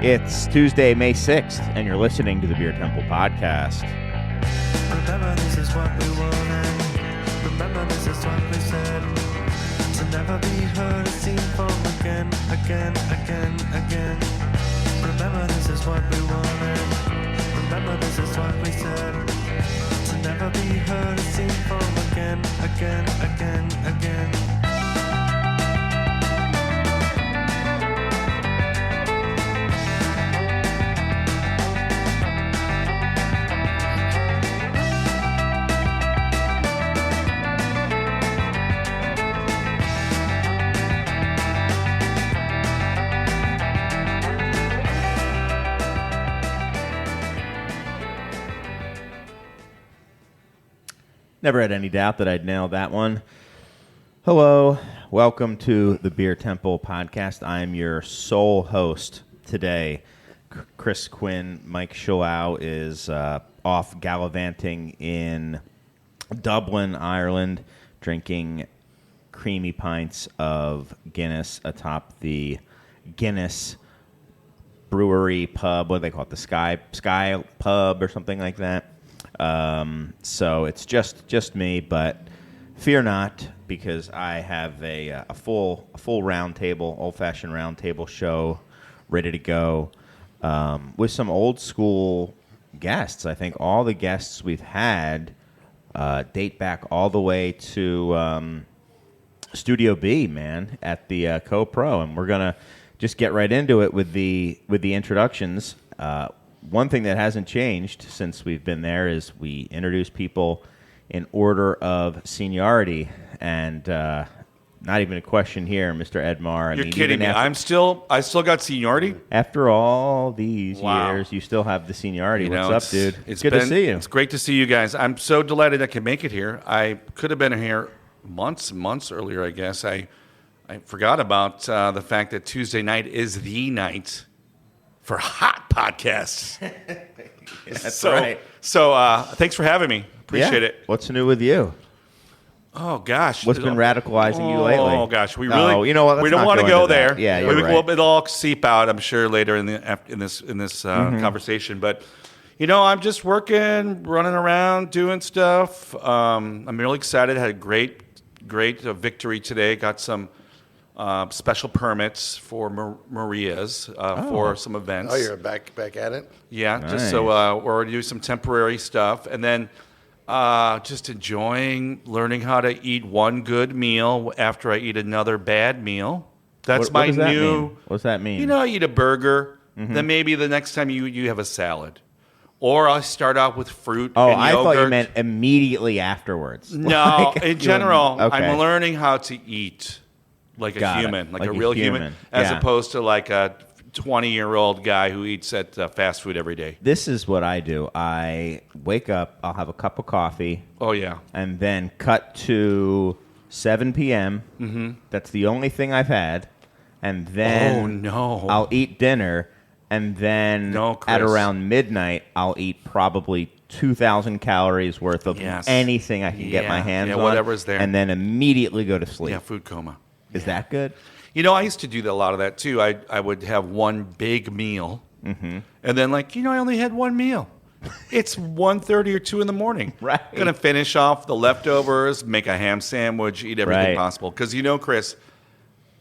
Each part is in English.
It's Tuesday, May 6th, and you're listening to the Beer Temple Podcast. Remember, this is what we wanted. Remember, this is what we said. To never be heard or seen from again. Remember, this is what we wanted. Remember, this is what we said. To never be heard or seen from again. Never had any doubt that I'd nail that one. Hello, welcome to the Beer Temple Podcast. I am your sole host today. Chris Quinn, Mike Shallow is off gallivanting in Dublin, Ireland, drinking creamy pints of Guinness atop the Guinness brewery pub. What do they call it? The Sky Pub or something like that. So it's just me, but fear not, because I have a full roundtable, old-fashioned roundtable show ready to go with some old school guests. I think all the guests we've had date back all the way to Studio B, man, at the CoPro, and we're gonna just get right into it with the introductions. One thing that hasn't changed since we've been there is we introduce people in order of seniority, and not even a question here, Mr. EdMar. You're kidding me. I still got seniority? After all these years, you still have the seniority. What's up, dude? It's good to see you. It's great to see you guys. I'm so delighted I could make it here. I could have been here months earlier, I guess. I forgot about the fact that Tuesday night is the night for hot podcasts. That's right. So thanks for having me. Appreciate it. What's new with you? Oh, gosh. What's been radicalizing you lately? Oh, gosh. We you know what? We don't want to go there. Yeah, you're right. It'll all seep out, I'm sure, later in this conversation. But, I'm just working, running around, doing stuff. I'm really excited. Had a great victory today. Got some special permits for Maria's for some events. Oh, you're back at it? Yeah, Nice. just so we're doing some temporary stuff. And then just enjoying learning how to eat one good meal after I eat another bad meal. That's What does that new. mean? What does that mean? I eat a burger, then maybe the next time you have a salad. Or I start out with fruit and I yogurt. thought you meant immediately afterwards. No, in general, okay. I'm learning how to eat like a human, like a real human, as opposed to like a 20-year-old guy who eats at fast food every day. This is what I do. I wake up, I'll have a cup of coffee. Oh, yeah. And then cut to 7 p.m. Mm-hmm. That's the only thing I've had. And then I'll eat dinner. And then at around midnight, I'll eat probably 2,000 calories worth of anything I can get my hands on. Whatever's there. And then immediately go to sleep. Yeah, food coma. Is that good? I used to do a lot of that, too. I would have one big meal. Mm-hmm. And then, I only had one meal. It's 1:30 or 2 in the morning. Right. Going to finish off the leftovers, make a ham sandwich, eat everything possible. Because, Chris,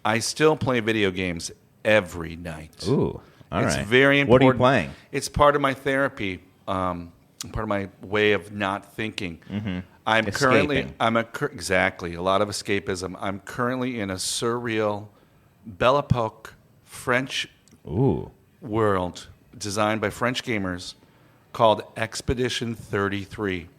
I still play video games every night. Ooh. It's very important. What are you playing? It's part of my therapy, part of my way of not thinking. Mm-hmm. Exactly, a lot of escapism. I'm currently in a surreal Belle Epoque French world designed by French gamers called Expedition 33.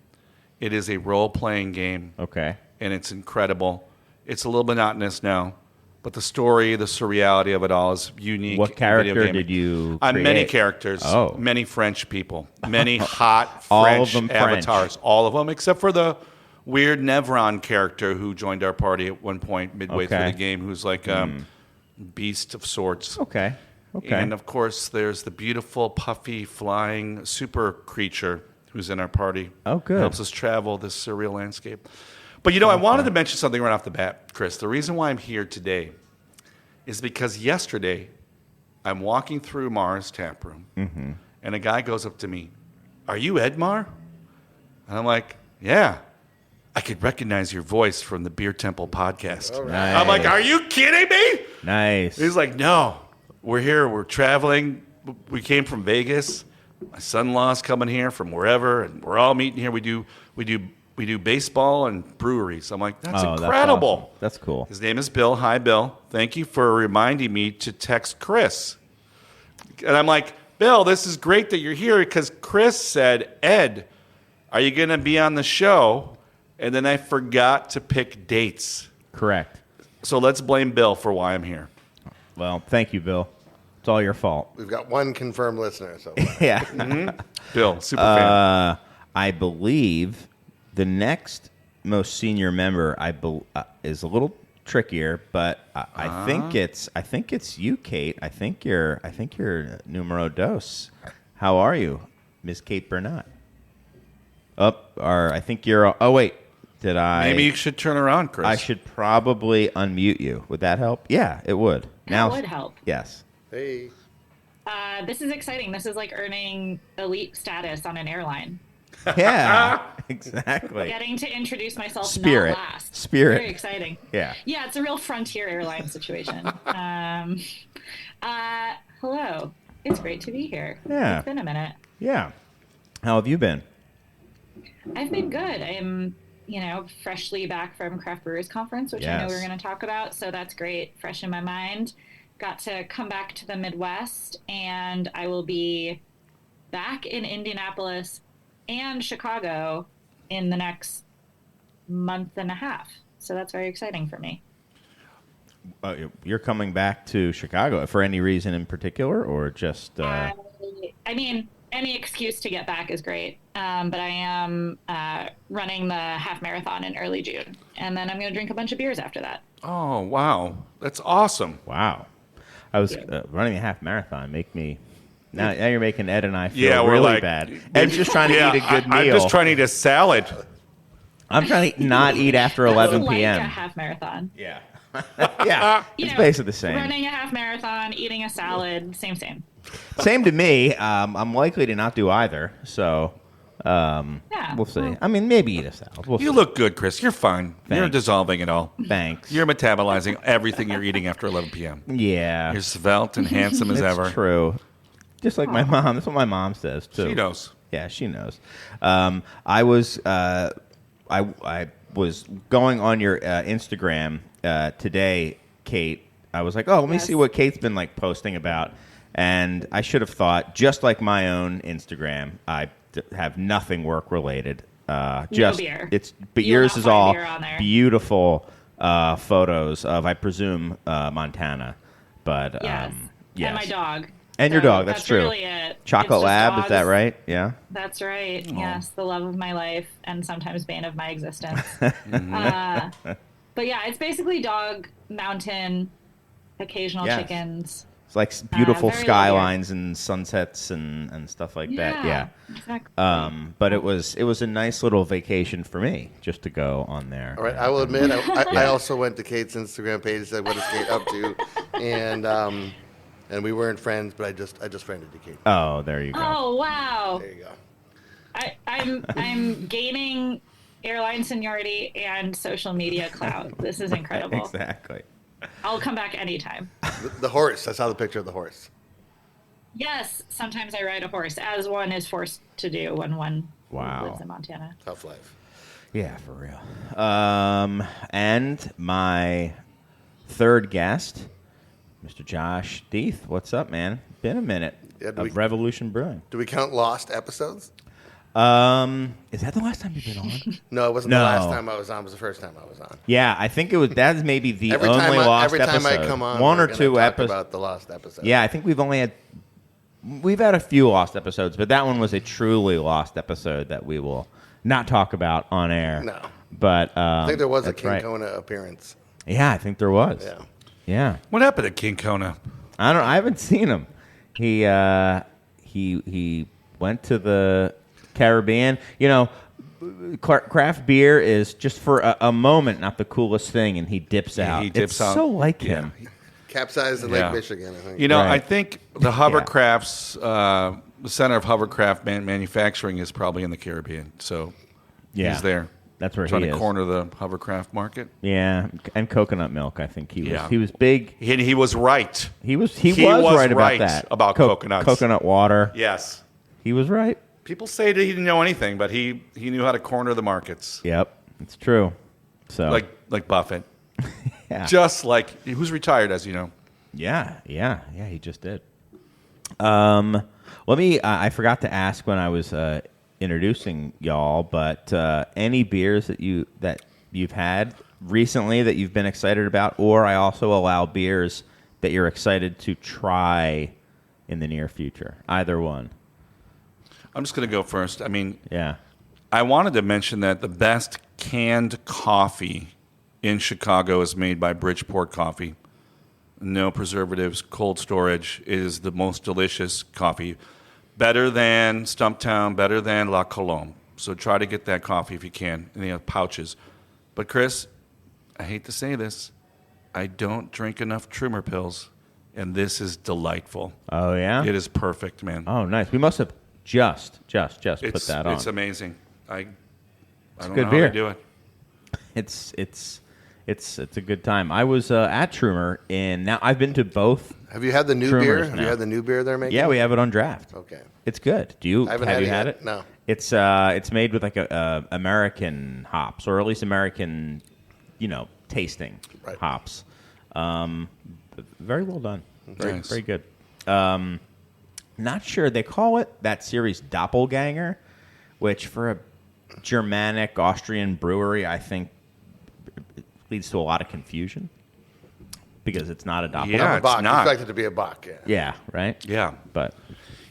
It is a role-playing game. Okay. And it's incredible. It's a little monotonous now. But the story, the surreality of it all is unique. What character did you create? Many characters. Oh. Many French people. Many hot French avatars. French. All of them, except for the weird Nevron character who joined our party at one point midway through the game, who's like a beast of sorts. Okay. And, of course, there's the beautiful, puffy, flying super creature who's in our party. Oh, good. Helps us travel this surreal landscape. But, I wanted to mention something right off the bat, Chris. The reason why I'm here today is because yesterday I'm walking through Mars Tap Room, and a guy goes up to me, "Are you EdMar?" And I'm like, "Yeah. I could recognize your voice from the Beer Temple podcast." Nice. I'm like, "Are you kidding me?" Nice. He's like, "No, we're here. We're traveling. We came from Vegas. My son-in-law's coming here from wherever, and we're all meeting here. We do baseball and breweries." I'm like, "That's incredible. That's cool. His name is Bill. Hi, Bill. Thank you for reminding me to text Chris." And I'm like, "Bill, this is great that you're here because Chris said, Ed, are you going to be on the show?" And then I forgot to pick dates. Correct. So let's blame Bill for why I'm here. Well, thank you, Bill. It's all your fault. We've got one confirmed listener. So Yeah. Bill, super fan. I believe the next most senior member is a little trickier, but I think it's you, Kate. I think you're numero dos. How are you, Miss Kate Bernot? I think you're. Oh wait, did I? Maybe you should turn around, Chris. I should probably unmute you. Would that help? Yeah, it would. That would help. Yes. hey, This is exciting. This is like earning elite status on an airline. Yeah. Exactly. Getting to introduce myself Spirit. not last. Spirit. Very exciting. Yeah. Yeah, it's a real Frontier airline situation. Hello. It's great to be here. Yeah. It's been a minute. Yeah. How have you been? I've been good. I'm, freshly back from Craft Brewers Conference, which I know Yes. we're going to talk about. So that's great. Fresh in my mind. Got to come back to the Midwest, and I will be back in Indianapolis and Chicago in the next month and a half. So that's very exciting for me. You're coming back to Chicago for any reason in particular, or just? I mean, any excuse to get back is great. But I am running the half marathon in early June, and then I'm going to drink a bunch of beers after that. Oh, wow. That's awesome. Wow. I was running a half marathon. Now you're making Ed and I feel we're really like, bad. Ed's just trying to eat a good meal. I'm just trying to eat a salad. I'm trying to not eat after 11 Like p.m. a half marathon. Yeah. Yeah. It's basically the same. Running a half marathon, eating a salad, same. Same to me. I'm likely to not do either. So we'll see. well- I mean, maybe eat a salad. We'll You see. look good, Chris. You're fine. You're Thanks. dissolving it all. Thanks. You're metabolizing everything you're eating after 11 p.m. Yeah. You're svelte and handsome as It's ever. true. Just like my mom. That's what my mom says too. She knows. Yeah, she knows. I was going on your Instagram today, Kate. I was like, oh, let me Yes. see what Kate's been like posting about. And I should have thought, just like my own Instagram, I have nothing work related. Just beer. but You will yours not is find all beer on there. beautiful photos of, I presume, Montana. But Yes. yes. And my dog. And your So dog, that's true. Really it. Chocolate It's just Lab, is that dogs. right? Yeah. That's right. Yes, the love of my life and sometimes bane of my existence. But yeah, it's basically dog, mountain, occasional Yes. chickens. It's like beautiful very skylines and sunsets and stuff like that. Yeah. Exactly. But it was a nice little vacation for me just to go on there. all right. I will admit, I also went to Kate's Instagram page, said what is Kate up to, and we weren't friends, but I just friended you, Kate. Oh, there you go. Oh wow! There you go. I'm gaining airline seniority and social media clout. This is incredible. Exactly. I'll come back anytime. The horse. I saw the picture of the horse. Yes, sometimes I ride a horse, as one is forced to do when one Wow. lives in Montana. Tough life. Yeah, for real. And my third guest, Mr. Josh Deth. What's up, man? Been a minute Yeah, of Revolution Brewing. Do we count lost episodes? Is that the last time you've been on? No, it wasn't No. the last time I was on. It was the first time I was on. Yeah, I think it was. That's maybe the Every only time, lost every time episode. I come on, one we're or gonna two talk episodes. about the lost episode. Yeah, I think we've had a few lost episodes, but that one was a truly lost episode that we will not talk about on air. No. But I think there was a that's King right. Kona appearance. Yeah, I think there was. Yeah. Yeah. What happened to King Kona? I haven't seen him. He went to the Caribbean. You know, craft beer is just for a moment not the coolest thing, and he dips out. He dips it's out. so like Yeah. him. Capsized in Lake Michigan, I think. You know, Right. I think the hovercrafts, the center of hovercraft manufacturing is probably in the Caribbean. So he's there. That's where trying he to is. corner the hovercraft market. Yeah, and coconut milk. I think he was. Yeah. He was big. He was right. He was right right about that. about coconuts. Coconut water. Yes. He was right. People say that he didn't know anything, but he knew how to corner the markets. Yep, it's true. So Like Buffett. yeah. Just like who's retired, as you know. Yeah, he just did. Let me. I forgot to ask when I was introducing y'all, but any beers that you've had recently that you've been excited about, or I also allow beers that you're excited to try in the near future. Either one. I'm just going to go first. I mean, Yeah. I wanted to mention that the best canned coffee in Chicago is made by Bridgeport Coffee. No preservatives, cold storage. It is the most delicious coffee. Better than Stumptown, better than La Colombe. So try to get that coffee if you can. And they have pouches. But Chris, I hate to say this, I don't drink enough Trimmer pills, and this is delightful. Oh yeah. It is perfect, man. Oh nice. We must have just put that on. It's amazing. I don't good know beer. how they do it. It's a good time. I was at Trumer now I've been to both. Have you had the new Trummers beer? Have now. you had the new beer they're making? Yeah, we have it on draft. Okay. It's good. Do you I haven't have had you it had yet. it? No. It's made with like a American hops, or at least American, tasting Right. hops. Very well done. Very, Nice. very good. Not sure they call it that series Doppelganger, which for a Germanic Austrian brewery, I think leads to a lot of confusion because it's not a Doppelganger. Yeah, A it's Bach. not. Expected to be a Bach, yeah. Yeah, right. Yeah. But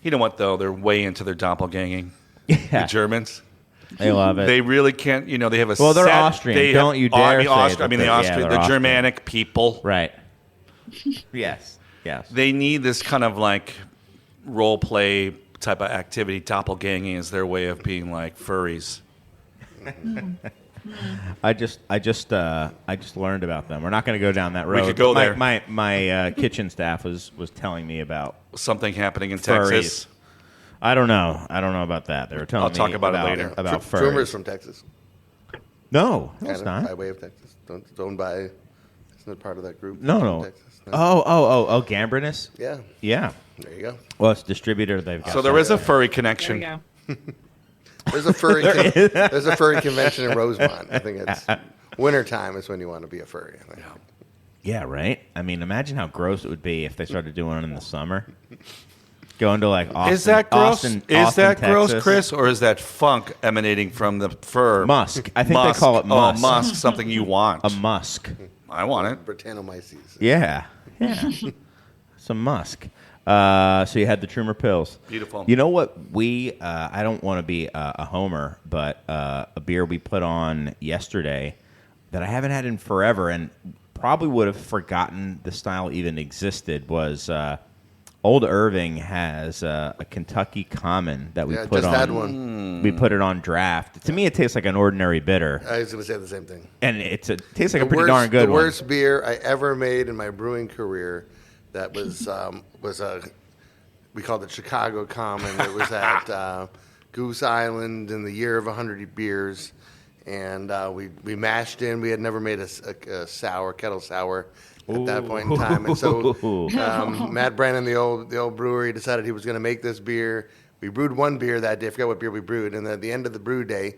You know what, though? They're way into their doppelganging. yeah, The Germans. they love it. They really can't, they have a Well, they're set- Austrian. they Don't you dare say that the they're- Austrian, yeah, the they're Germanic people. right. Yes. They need this kind of like role play type of activity. Doppelganging is their way of being like furries. I just learned about them. We're not going to go down that road. could go there. My kitchen staff was telling me about Something happening in furries. Texas. I don't know about that. They were telling I'll me talk about it later. About Trumer's furries. from Texas. No, it's Kind of, not. by way of Texas. It's owned by, isn't it part of that group? No, From no. Texas? Oh, Gambrinus? Yeah, Yeah. there you go. Well, it's distributor. They've got So there is a furry There we connection. go. There's a furry. There's a furry convention in Rosemont. I think it's wintertime is when you want to be a furry. I think. Yeah, right? I mean, imagine how gross it would be if they started doing it in the summer. Going to like Austin. Is that gross? Austin, Is that Austin, gross, Texas. Chris, or is that funk emanating from the fur? Musk. I think they call it musk. Oh, musk, something you want. A musk. I want it. Britannomyces. Yeah. Some musk. So you had the Trumer pills. Beautiful. You know what? I don't want to be a homer, but a beer we put on yesterday that I haven't had in forever and probably would have forgotten the style even existed was Old Irving has a Kentucky Common that we Yeah, put just on. had one. We put it on draft. To me, it tastes like an ordinary bitter, I was going to say the same thing. and it tastes like a pretty darn good the one. worst beer I ever made in my brewing career. That was we called it Chicago Common. It was at Goose Island in the year of 100 beers, and we mashed in. We had never made a sour kettle sour at that point in time, and so Matt Brannon, the old brewery, decided he was going to make this beer. We brewed one beer that day. I forget what beer we brewed, and then at the end of the brew day,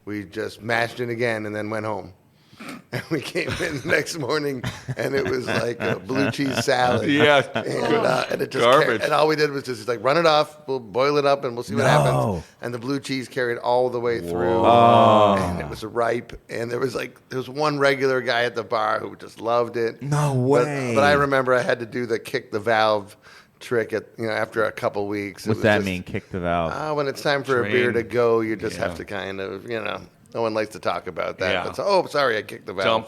we just mashed in again and then went home. And we came in the next morning, and it was like a blue cheese salad. Yeah. And it just Garbage. and all we did was just like run it off. We'll boil it up, and we'll see what happens. And the blue cheese carried all the way through, and it was ripe. And there was one regular guy at the bar who just loved it. No way. But I remember I had to do the kick the valve trick after a couple weeks. What's that mean? Kick the valve. When it's time for a Train. beer to go, you just Yeah. have to kind of No one likes to talk about that. Yeah. But so, sorry, I kicked the valve.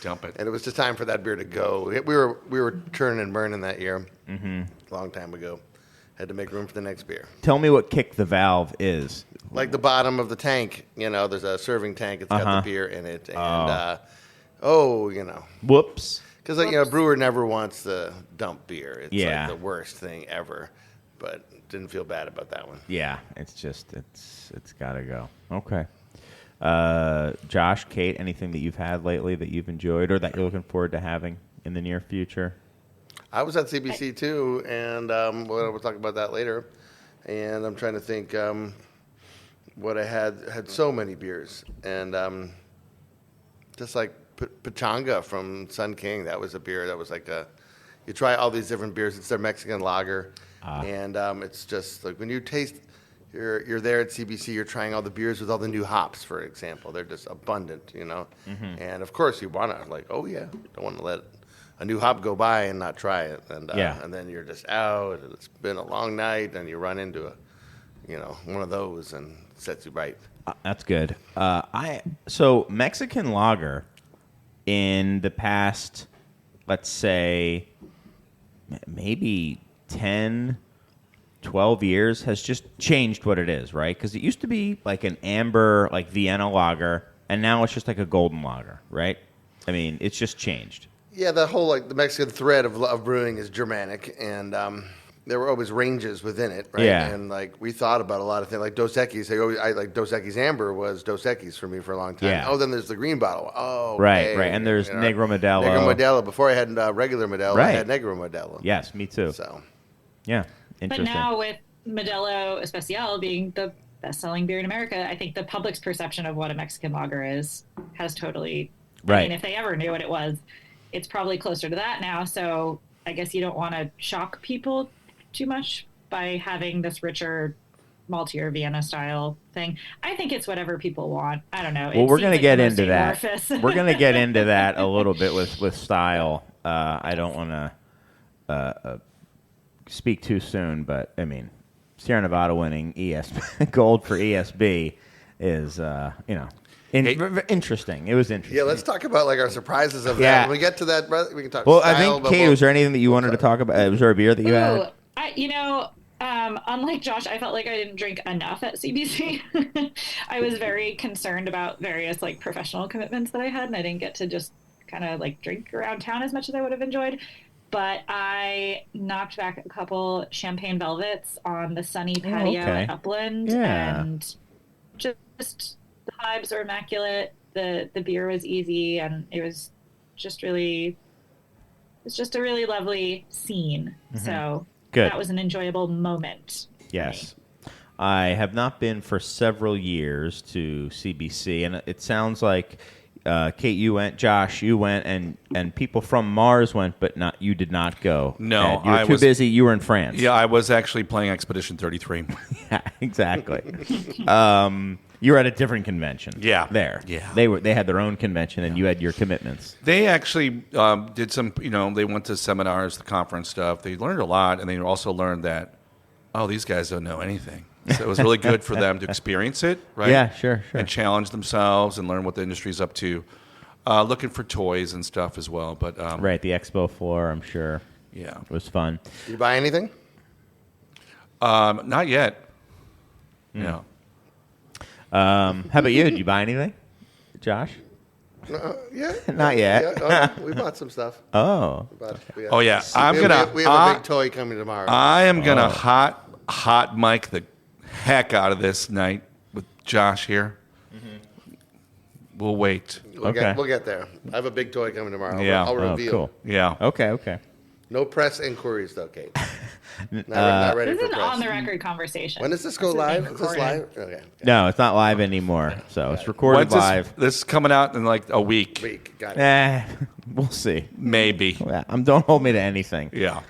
Dump it. And it was just time for that beer to go. We were turning and burning that year, a long time ago. Had to make room for the next beer. Tell me what kick the valve is. Like the bottom of the tank, there's a serving tank. It's got the beer in it, and Whoops. Because like, a brewer never wants to dump beer. It's Yeah. like the worst thing ever. But didn't feel bad about that one. Yeah, it's got to go. Okay. Josh, Kate, anything that you've had lately that you've enjoyed or that you're looking forward to having in the near future? I was at CBC too, and we'll talk about that later. And I'm trying to think what I had so many beers, and just like Pachanga from Sun King, that was a beer that was like you try all these different beers. It's their Mexican lager, and it's just like when you taste. You're there at CBC. You're trying all the beers with all the new hops, for example. They're just abundant, Mm-hmm. And of course, you want to don't want to let a new hop go by and not try it. And and then you're just out. And it's been a long night, and you run into one of those, and it sets you right. That's good. So Mexican lager in the past, let's say, maybe 10, 12 years has just changed what it is, right? Because it used to be like an amber, like Vienna lager, and now it's just like a golden lager, right? I mean, it's just changed. Yeah, the whole the Mexican thread of brewing is Germanic, and there were always ranges within it, right? Yeah. And we thought about a lot of things, like Dos Equis. I like Dos Equis Amber was Dos Equis for me for a long time. Yeah. Oh, then there's the green bottle. Oh, Right, okay. right. And there's Negro Modelo. Negro Modelo. Before I had regular Modelo, Right. I had Negro Modelo. Yes, me too. So Yeah, But interesting. now with Modelo Especial being the best-selling beer in America, I think the public's perception of what a Mexican lager has totally. Right. I mean, if they ever knew what it was, it's probably closer to that now. So I guess you don't want to shock people too much by having this richer, maltier Vienna style thing. I think it's whatever people want. I don't know. Well, we're going to get into that. Amorphous. We're going to get into that a little bit with style. I don't want to speak too soon, but I mean, Sierra Nevada winning gold for ESB is, interesting. It was interesting. yeah, let's talk about like our surprises of Yeah. that. When we get to that, we can talk. Well, style, I think, but Kate, was there anything that you wanted to talk about? Was there a beer that you had? Unlike Josh, I felt like I didn't drink enough at CBC. I was very concerned about various professional commitments that I had, and I didn't get to just kind of drink around town as much as I would have enjoyed. But I knocked back a couple champagne velvets on the sunny patio at Upland, Yeah. and just the vibes were immaculate. The beer was easy, and it was just really, it's just a really lovely scene. So Good. that was an enjoyable moment. Yes. I have not been for several years to CBC, and it sounds like Kate, you went, Josh, you went, and people from Mars went, but you did not go. No, you were too busy. You were in France. Yeah, I was actually playing Expedition 33. Yeah, exactly. You were at a different convention. Yeah. There. Yeah. They had their own convention, and you had your commitments. They actually did some, they went to seminars, the conference stuff. They learned a lot, and they also learned that, these guys don't know anything. So it was really good for them to experience it, right? Yeah, sure. And challenge themselves and learn what the industry's up to. Looking for toys and stuff as well. But Right, the expo floor, I'm sure. Yeah. It was fun. Did you buy anything? Not yet. No. How about you? Did you buy anything, Josh? Yeah. Not yet. Yeah, we bought some stuff. Oh. Oh, yeah. We have a big toy coming tomorrow. I am going to hot mic the heck out of this night with Josh here. We'll wait. We'll get there. I have a big toy coming tomorrow. Yeah. I'll reveal. Cool. Yeah. Okay. No press inquiries, though, Kate. Not ready This for is an press. on-the-record conversation. When does this go This is live? being Is this recorded. live? Okay. No, it's not live anymore. So it's recorded When's live. this is coming out in like a week. Week. Got it. We'll see. Maybe. Yeah, don't hold me to anything. Yeah.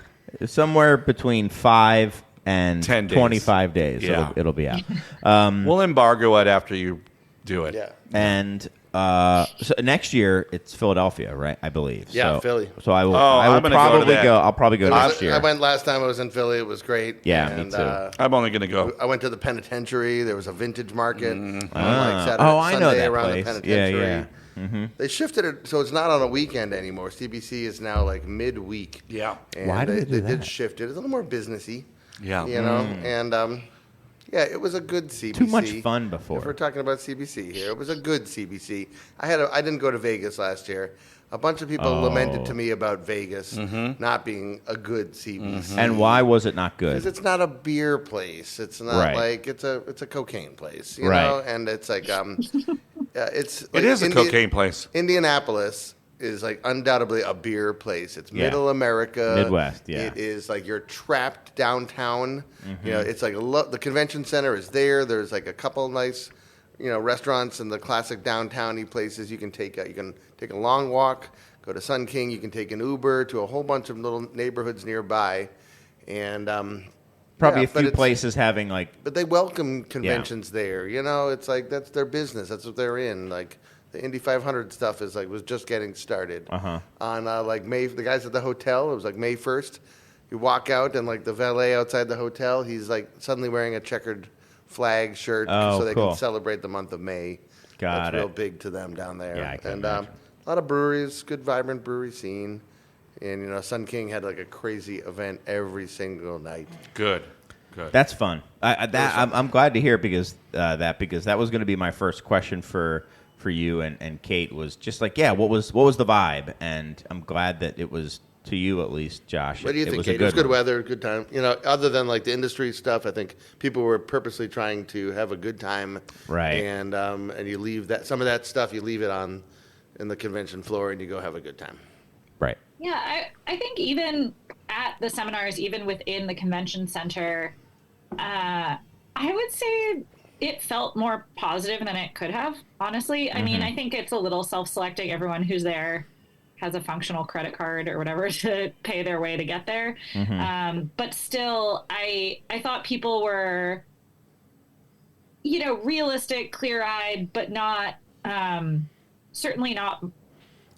Somewhere between 5 and 10 days. 25 days. Yeah. It'll be out. We'll embargo it after you do it. Yeah. And so next year it's Philadelphia, right? I believe. Yeah, so, Philly. So I will. I'm I will gonna go to probably that. go. I'll probably go next year. I went last time I was in Philly. It was great. Yeah, me and, too. I'm only going to go. I went to the penitentiary. There was a vintage market on Ah. Saturday, I know Sunday that around place. the penitentiary. Yeah. They shifted it so it's not on a weekend anymore. CBC is now like midweek. Yeah. And Why did they do did that? shift it. It's a little more businessy. Yeah. You know, and yeah, it was a good CBC. Too much fun before. If we're talking about CBC here, it was a good CBC. I didn't go to Vegas last year. A bunch of people lamented to me about Vegas not being a good CBC. And why was it not good? Because it's not a beer place. It's not like it's a cocaine place, you know. And it's like it is a cocaine place. Indianapolis is like undoubtedly a beer place. It's middle America, Midwest. Yeah, it is like you're trapped downtown. You know, it's like the convention center is there. There's like a couple nice, restaurants in the classic downtown-y places. You can take a long walk, go to Sun King. You can take an Uber to a whole bunch of little neighborhoods nearby, and probably a few places having But they welcome conventions there. It's like that's their business. That's what they're in. Like the Indy 500 stuff was just getting started. On the guys at the hotel. It was like May 1st. You walk out and like the valet outside the hotel, he's like suddenly wearing a checkered flag shirt so they can celebrate the month of May. That's real big to them down there. Yeah, I can and imagine. a lot of breweries, good vibrant brewery scene. And Sun King had like a crazy event every single night. Good. That's fun. I'm glad to hear because that was going to be my first question for you and Kate was just like, what was the vibe? And I'm glad that it was, to you at least, Josh. What do you think, Kate? It was good weather, good time. Other than like the industry stuff, I think people were purposely trying to have a good time. Right. And you leave some of that stuff, you leave it in the convention floor and you go have a good time. Right. Yeah, I think even at the seminars, even within the convention center, I would say it felt more positive than it could have, honestly. I mean, I think it's a little self-selecting. Everyone who's there has a functional credit card or whatever to pay their way to get there. But still, I thought people were, realistic, clear-eyed, but not, certainly not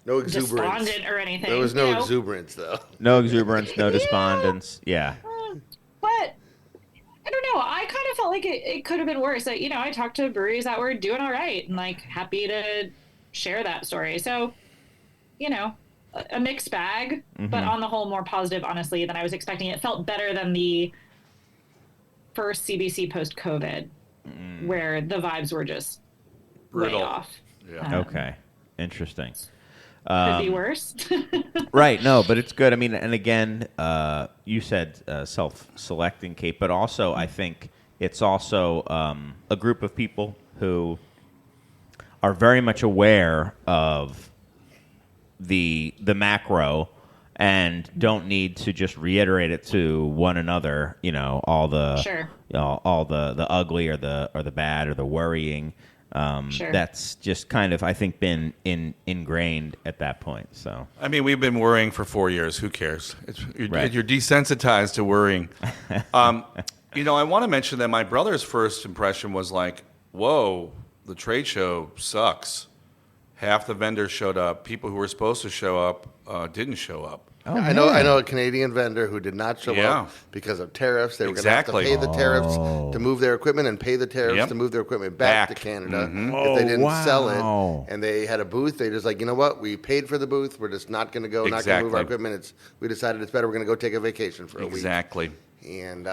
no exuberance. Despondent or anything. There was no exuberance, though. No exuberance, no despondence. Yeah. But I don't know. I kind of felt like it could have been worse. I talked to breweries that were doing all right and like happy to share that story. So, a mixed bag, but on the whole more positive, honestly, than I was expecting. It felt better than the first CBC post-COVID, where the vibes were just brutal. way off. Yeah. Okay. Interesting. Could be worse. Right. No, but it's good. I mean, and again, you said self-selecting, Kate, but also I think it's also a group of people who are very much aware of the macro and don't need to just reiterate it to one another. All the all the ugly or the bad or the worrying. That's just kind of, I think, been ingrained at that point. So I mean, we've been worrying for 4 years. Who cares? You're desensitized to worrying. I want to mention that my brother's first impression was like, whoa, the trade show sucks. Half the vendors showed up. People who were supposed to show up didn't show up. Oh, I know a Canadian vendor who did not show up because of tariffs. They were going to have to pay the tariffs to move their equipment and pay the tariffs to move their equipment back to Canada if they didn't sell it. And they had a booth. They just like, you know what? We paid for the booth. We're just not going to go, not going to move our equipment. We decided it's better. We're going to go take a vacation for a week. Exactly. And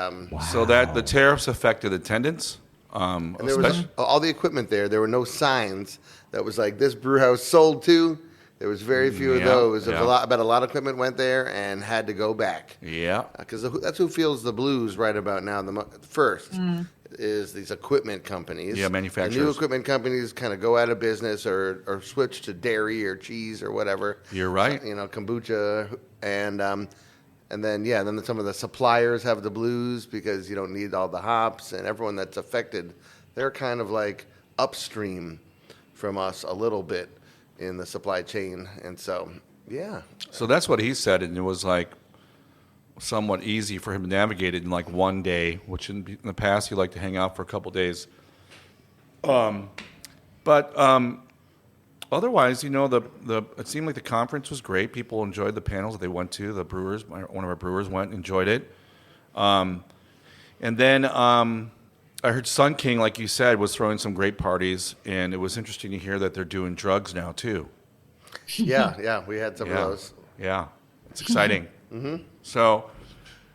so that the tariffs affected attendance. And there was all the equipment there. There were no signs that was like this brew house sold to. There was very few of those. A lot of equipment went there and had to go back. Yeah, because that's who feels the blues right about now. First is these equipment companies. Yeah, manufacturers. The new equipment companies kind of go out of business or switch to dairy or cheese or whatever. You're right. Kombucha and then some of the suppliers have the blues because you don't need all the hops, and everyone that's affected, they're kind of like upstream from us a little bit in the supply chain. And so, yeah. So that's what he said, and it was like somewhat easy for him to navigate it in like one day, which in the past he liked to hang out for a couple days. Otherwise, it seemed like the conference was great. People enjoyed the panels that they went to. The brewers, one of our brewers went and enjoyed it. And then I heard Sun King, like you said, was throwing some great parties, and it was interesting to hear that they're doing drugs now too. Yeah, we had some of those. Yeah, it's exciting. So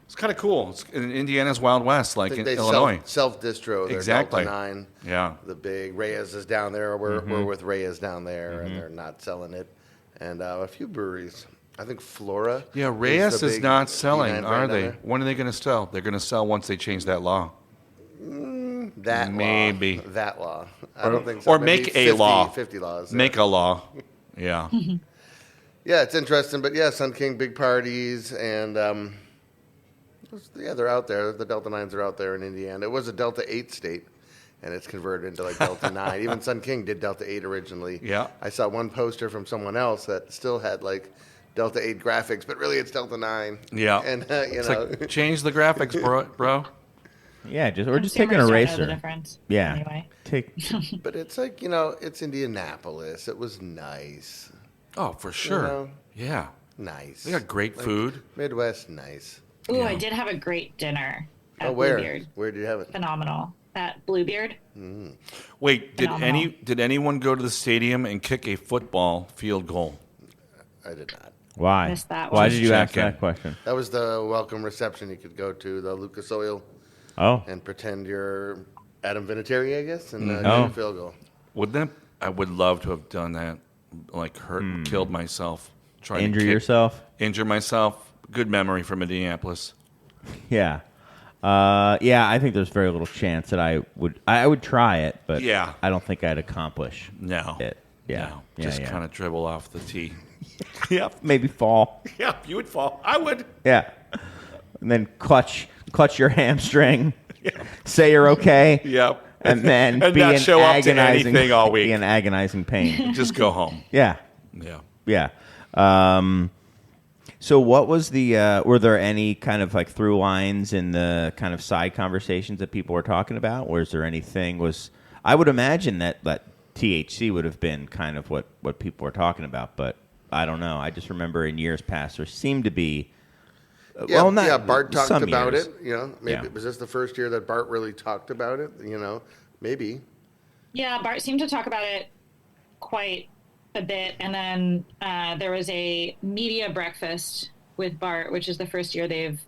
it's kind of cool. It's in Indiana's Wild West, like in Illinois. Self-distro. Exactly. Delta 9. Yeah. The big Reyes is down there. We're with Reyes down there, and they're not selling it. and a few breweries. I think Flora. Yeah, the Reyes is big not selling, D9 are brand down they? there. When are they going to sell? They're going to sell once they change that law. That Maybe. law. That law. I don't think so. Or Maybe make a 50 law. 50 laws. Make a law. Yeah. Yeah, it's interesting, but yeah, Sun King, big parties, and yeah, they're out there. The Delta 9s are out there in Indiana. It was a Delta 8 state, and it's converted into like Delta 9. Even Sun King did Delta 8 originally. Yeah. I saw one poster from someone else that still had like Delta 8 graphics, but really it's Delta 9. Yeah. And, It's like, change the graphics, bro. Yeah, just take an Consumers don't know eraser. the difference. Yeah. Anyway. but it's like, it's Indianapolis. It was nice. Oh, for sure. know? Yeah. Nice. They got great Like, food. Midwest, nice. Ooh, Yeah. I did have a great dinner at Oh, where? Bluebeard. Where did you have it? Phenomenal. At Bluebeard. Wait, Phenomenal. did anyone go to the stadium and kick a football field goal? I did not. Why? Missed that Why one. did you ask Checking. that question? That was the welcome reception you could go to, the Lucas Oil, Oh, and pretend you're Adam Vinatieri, I guess, and Oh. get a field goal. Wouldn't that? I would love to have done that. Like killed myself. Trying injure to kick, yourself? Injure myself. Good memory from Indianapolis. Yeah. Yeah, I think there's very little chance that I would try it, but Yeah. I don't think I'd accomplish No. it. Yeah. No. Yeah, Just yeah. kind of dribble off the tee. Yep. Maybe fall. Yep. You would fall. I would. Yeah. And then clutch your hamstring. Say you're okay. Yep. And then And be not in show up to agonizing anything all week. Be in agonizing pain. Just go home. Yeah. Yeah. Yeah. So what was the were there any kind of like through lines in the kind of side conversations that people were talking about? Or is there anything I would imagine that THC would have been kind of what people were talking about, but I don't know. I just remember in years past there seemed to be Bart talked some about years. it. Maybe was this the first year that Bart really talked about it? Maybe. Yeah, Bart seemed to talk about it quite a bit. And then there was a media breakfast with Bart, which is the first year they've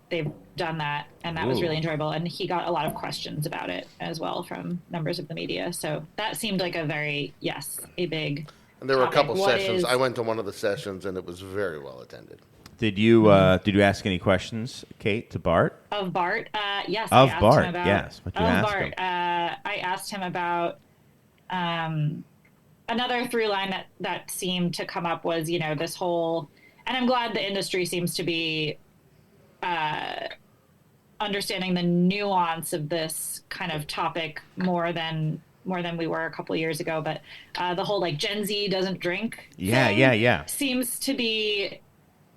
done that. And that was really enjoyable. And he got a lot of questions about it as well from members of the media. So that seemed like a big And there were a topic. couple What sessions. is- I went to one of the sessions, and it was very well attended. Did you ask any questions, Kate, to Bart? Of Bart, yes. Of I asked Bart, him about, yes. What'd you of ask Bart, him? I asked him about another through line that seemed to come up was, this whole, and I'm glad the industry seems to be understanding the nuance of this kind of topic more than we were a couple of years ago. But the whole like Gen Z doesn't drink. Yeah, thing yeah. Seems to be.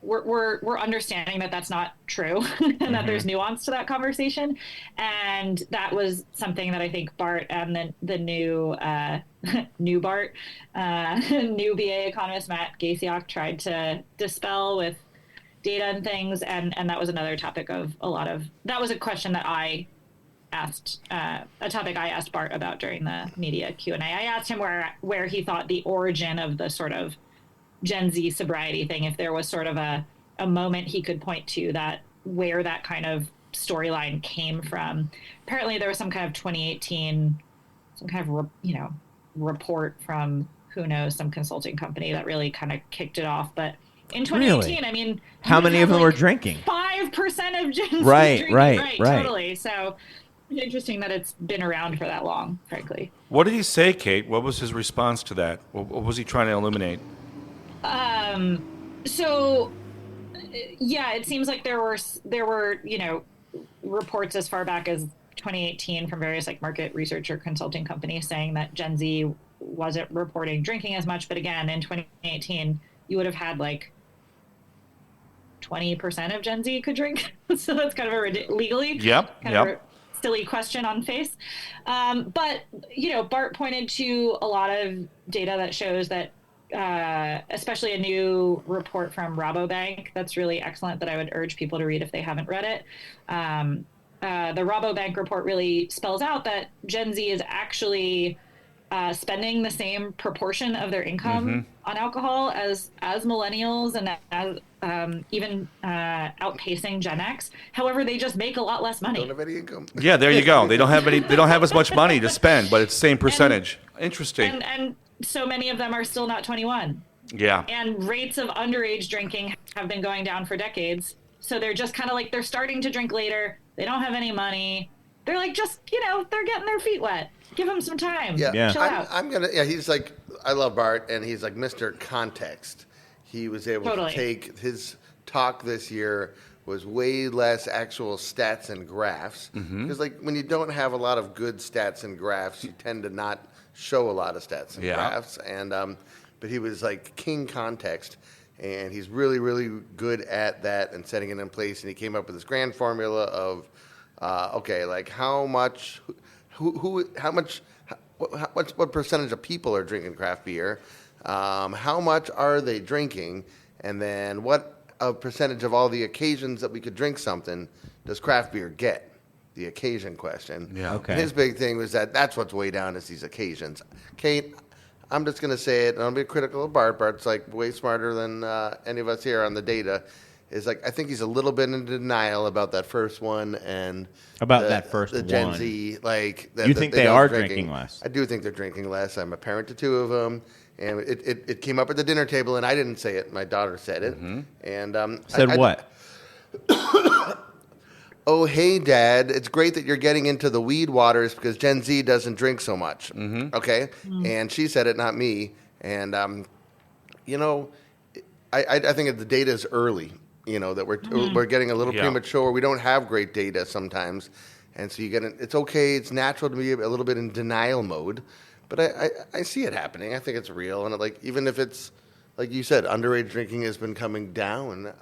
We're understanding that that's not true and that there's nuance to that conversation. And that was something that I think Bart and the new new Bart, new BA economist Matt Gasiok tried to dispel with data and things. And that was another topic of that was a question that I asked, a topic I asked Bart about during the media Q&A. I asked him where he thought the origin of the sort of Gen Z sobriety thing, if there was sort of a moment he could point to that where that kind of storyline came from. Apparently there was some kind of 2018, some kind of, report from who knows, some consulting company that really kind of kicked it off. But in 2018, Really? I mean, How you many had, of them like, were drinking? 5% of Gen Z Right, drinking. right. Totally. So it's interesting that it's been around for that long, frankly. What did he say, Kate? What was his response to that? What was he trying to illuminate? So, yeah, it seems like there were reports as far back as 2018 from various like market research or consulting companies saying that Gen Z wasn't reporting drinking as much. But again, in 2018, you would have had like 20% of Gen Z could drink. So that's kind of a legally kind of a silly question on face. But, Bart pointed to a lot of data that shows that especially a new report from Rabobank that's really excellent that I would urge people to read if they haven't read it. The Rabobank report really spells out that Gen Z is actually spending the same proportion of their income on alcohol as millennials and as even outpacing Gen X. However, they just make a lot less money. Don't have any income. Yeah, there you go. They don't have as much money to spend, but it's the same percentage. Interesting. And so many of them are still not 21. Yeah. And rates of underage drinking have been going down for decades. So they're just kind of like, they're starting to drink later. They don't have any money. They're like, just, they're getting their feet wet. Give them some time. Yeah, Chill out. He's like, I love Bart, and he's like Mr. Context. He was able Totally. to take his talk this year was way less actual stats and graphs. Because like when you don't have a lot of good stats and graphs, you tend to not show a lot of stats and graphs. And but he was like king context, and he's really, really good at that and setting it in place. And he came up with this grand formula of, like how much, what percentage of people are drinking craft beer, how much are they drinking, and then what a percentage of all the occasions that we could drink something does craft beer get? The occasion question. Yeah. Okay. And his big thing was that's what's way down is these occasions. Kate, I'm just going to say it, and I'll be critical of Bart. Bart's like way smarter than any of us here on the data. Is like I think he's a little bit in denial about that first one and the Gen one. Z. Like You think they all are drinking less? I do think they're drinking less. I'm a parent to two of them, and it came up at the dinner table, and I didn't say it. My daughter said it, and Said what? Oh, hey, Dad, it's great that you're getting into the weed waters because Gen Z doesn't drink so much. Okay? And she said it, not me. And, I think the data is early, that we're getting a little premature. We don't have great data sometimes. And so it's okay. It's natural to be a little bit in denial mode. But I see it happening. I think it's real. And even if it's, like you said, underage drinking has been coming down.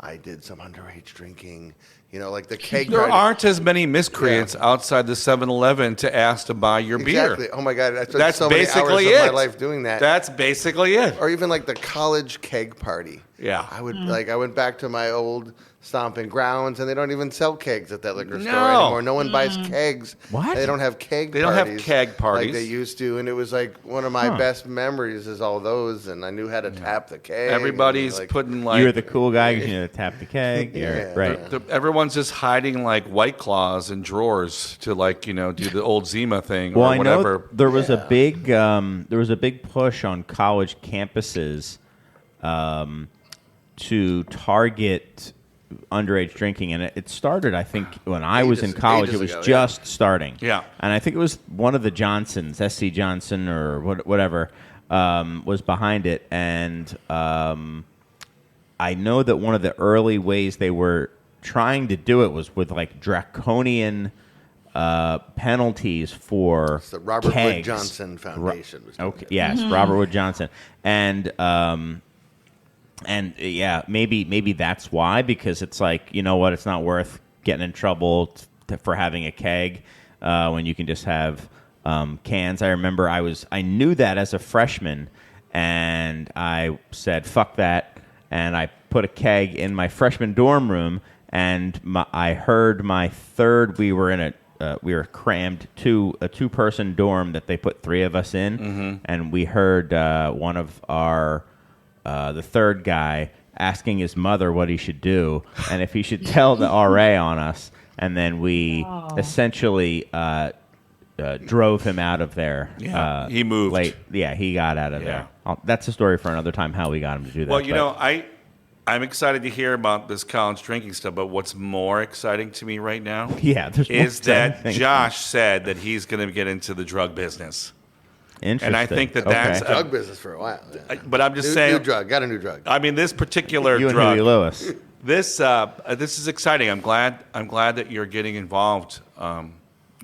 I did some underage drinking, like the keg There party. aren't as many miscreants outside the 7-Eleven to ask to buy your Exactly. beer. Oh my God, I spent That's so many basically hours it. of my life doing that. That's basically it. Or even like the college keg party. Yeah. I would I went back to my old stomping grounds, and they don't even sell kegs at that liquor store No. anymore. No one buys kegs. What? They don't have keg They don't parties. have keg parties. Like they used to, and it was like one of my best memories is all those, and I knew how to tap the keg. Everybody's and, putting You're the cool guy. You know, tap the keg. Yeah. Right. Everyone's just hiding like White Claws in drawers to do the old Zima thing Well, or I whatever. know there was a big push on college campuses to target underage drinking, and it started, I think, when I was in college. It was ago, just starting. Yeah. And I think it was one of the Johnsons, SC Johnson or whatever, was behind it. And I know that one of the early ways they were trying to do it was with like draconian penalties for It's the Robert kegs. Wood Johnson Foundation. was doing Okay. it. Yes, Robert Wood Johnson, and maybe that's why, because it's like, you know what, it's not worth getting in trouble for having a keg when you can just have cans. I remember I knew that as a freshman, and I said fuck that, and I put a keg in my freshman dorm room, and I heard my third. We were crammed to a 2-person dorm that they put 3 of us in, and we heard one of our the third guy asking his mother what he should do and if he should tell the RA on us, and then we essentially drove him out of there. Yeah, he moved. Late. Yeah, he got out of there. That's a story for another time, how we got him to do that. Well, I'm excited to hear about this college drinking stuff, but what's more exciting to me right now there's more is that exciting things. Josh said that he's going to get into the drug business. Interesting. And I think that's Okay. Drug business for a while. Yeah. But I'm just saying, New drug. Got a new drug. I mean, this particular You and drug, Huey Lewis. this is exciting. I'm glad that you're getting involved,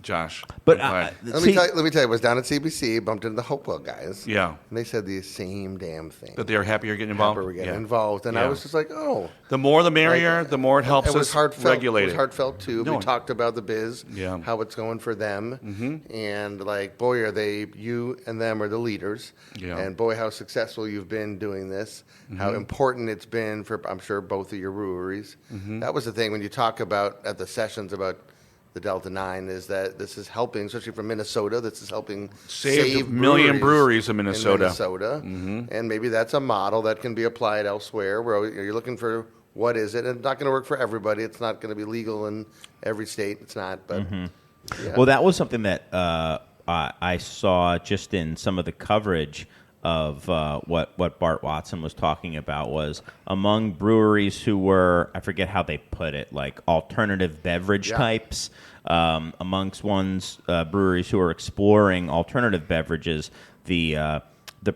Josh. But I'm glad. Let me tell you, I was down at CBC, bumped into the Hopewell guys. Yeah. And they said the same damn thing. That they're happy you're getting involved. We're getting Yeah. involved. And I Yeah. was just like, oh. The more the merrier. Like, the more it helps It was us heartfelt. regulate It was it. heartfelt, too. No. We talked about the biz, Yeah. how it's going for them. And, like, boy, are you and them are the leaders. Yeah. And, boy, how successful you've been doing this. How important it's been for, I'm sure, both of your breweries. That was the thing when you talk about, at the sessions about the Delta 9, is that this is helping, especially from Minnesota, this is helping Saved save a million breweries in Minnesota. And maybe that's a model that can be applied elsewhere where you're looking for what is it. And it's not going to work for everybody. It's not going to be legal in every state. It's not. But yeah. Well, that was something that I saw just in some of the coverage what Bart Watson was talking about was among breweries who were, I forget how they put it, like alternative beverage types, amongst breweries who are exploring alternative beverages, the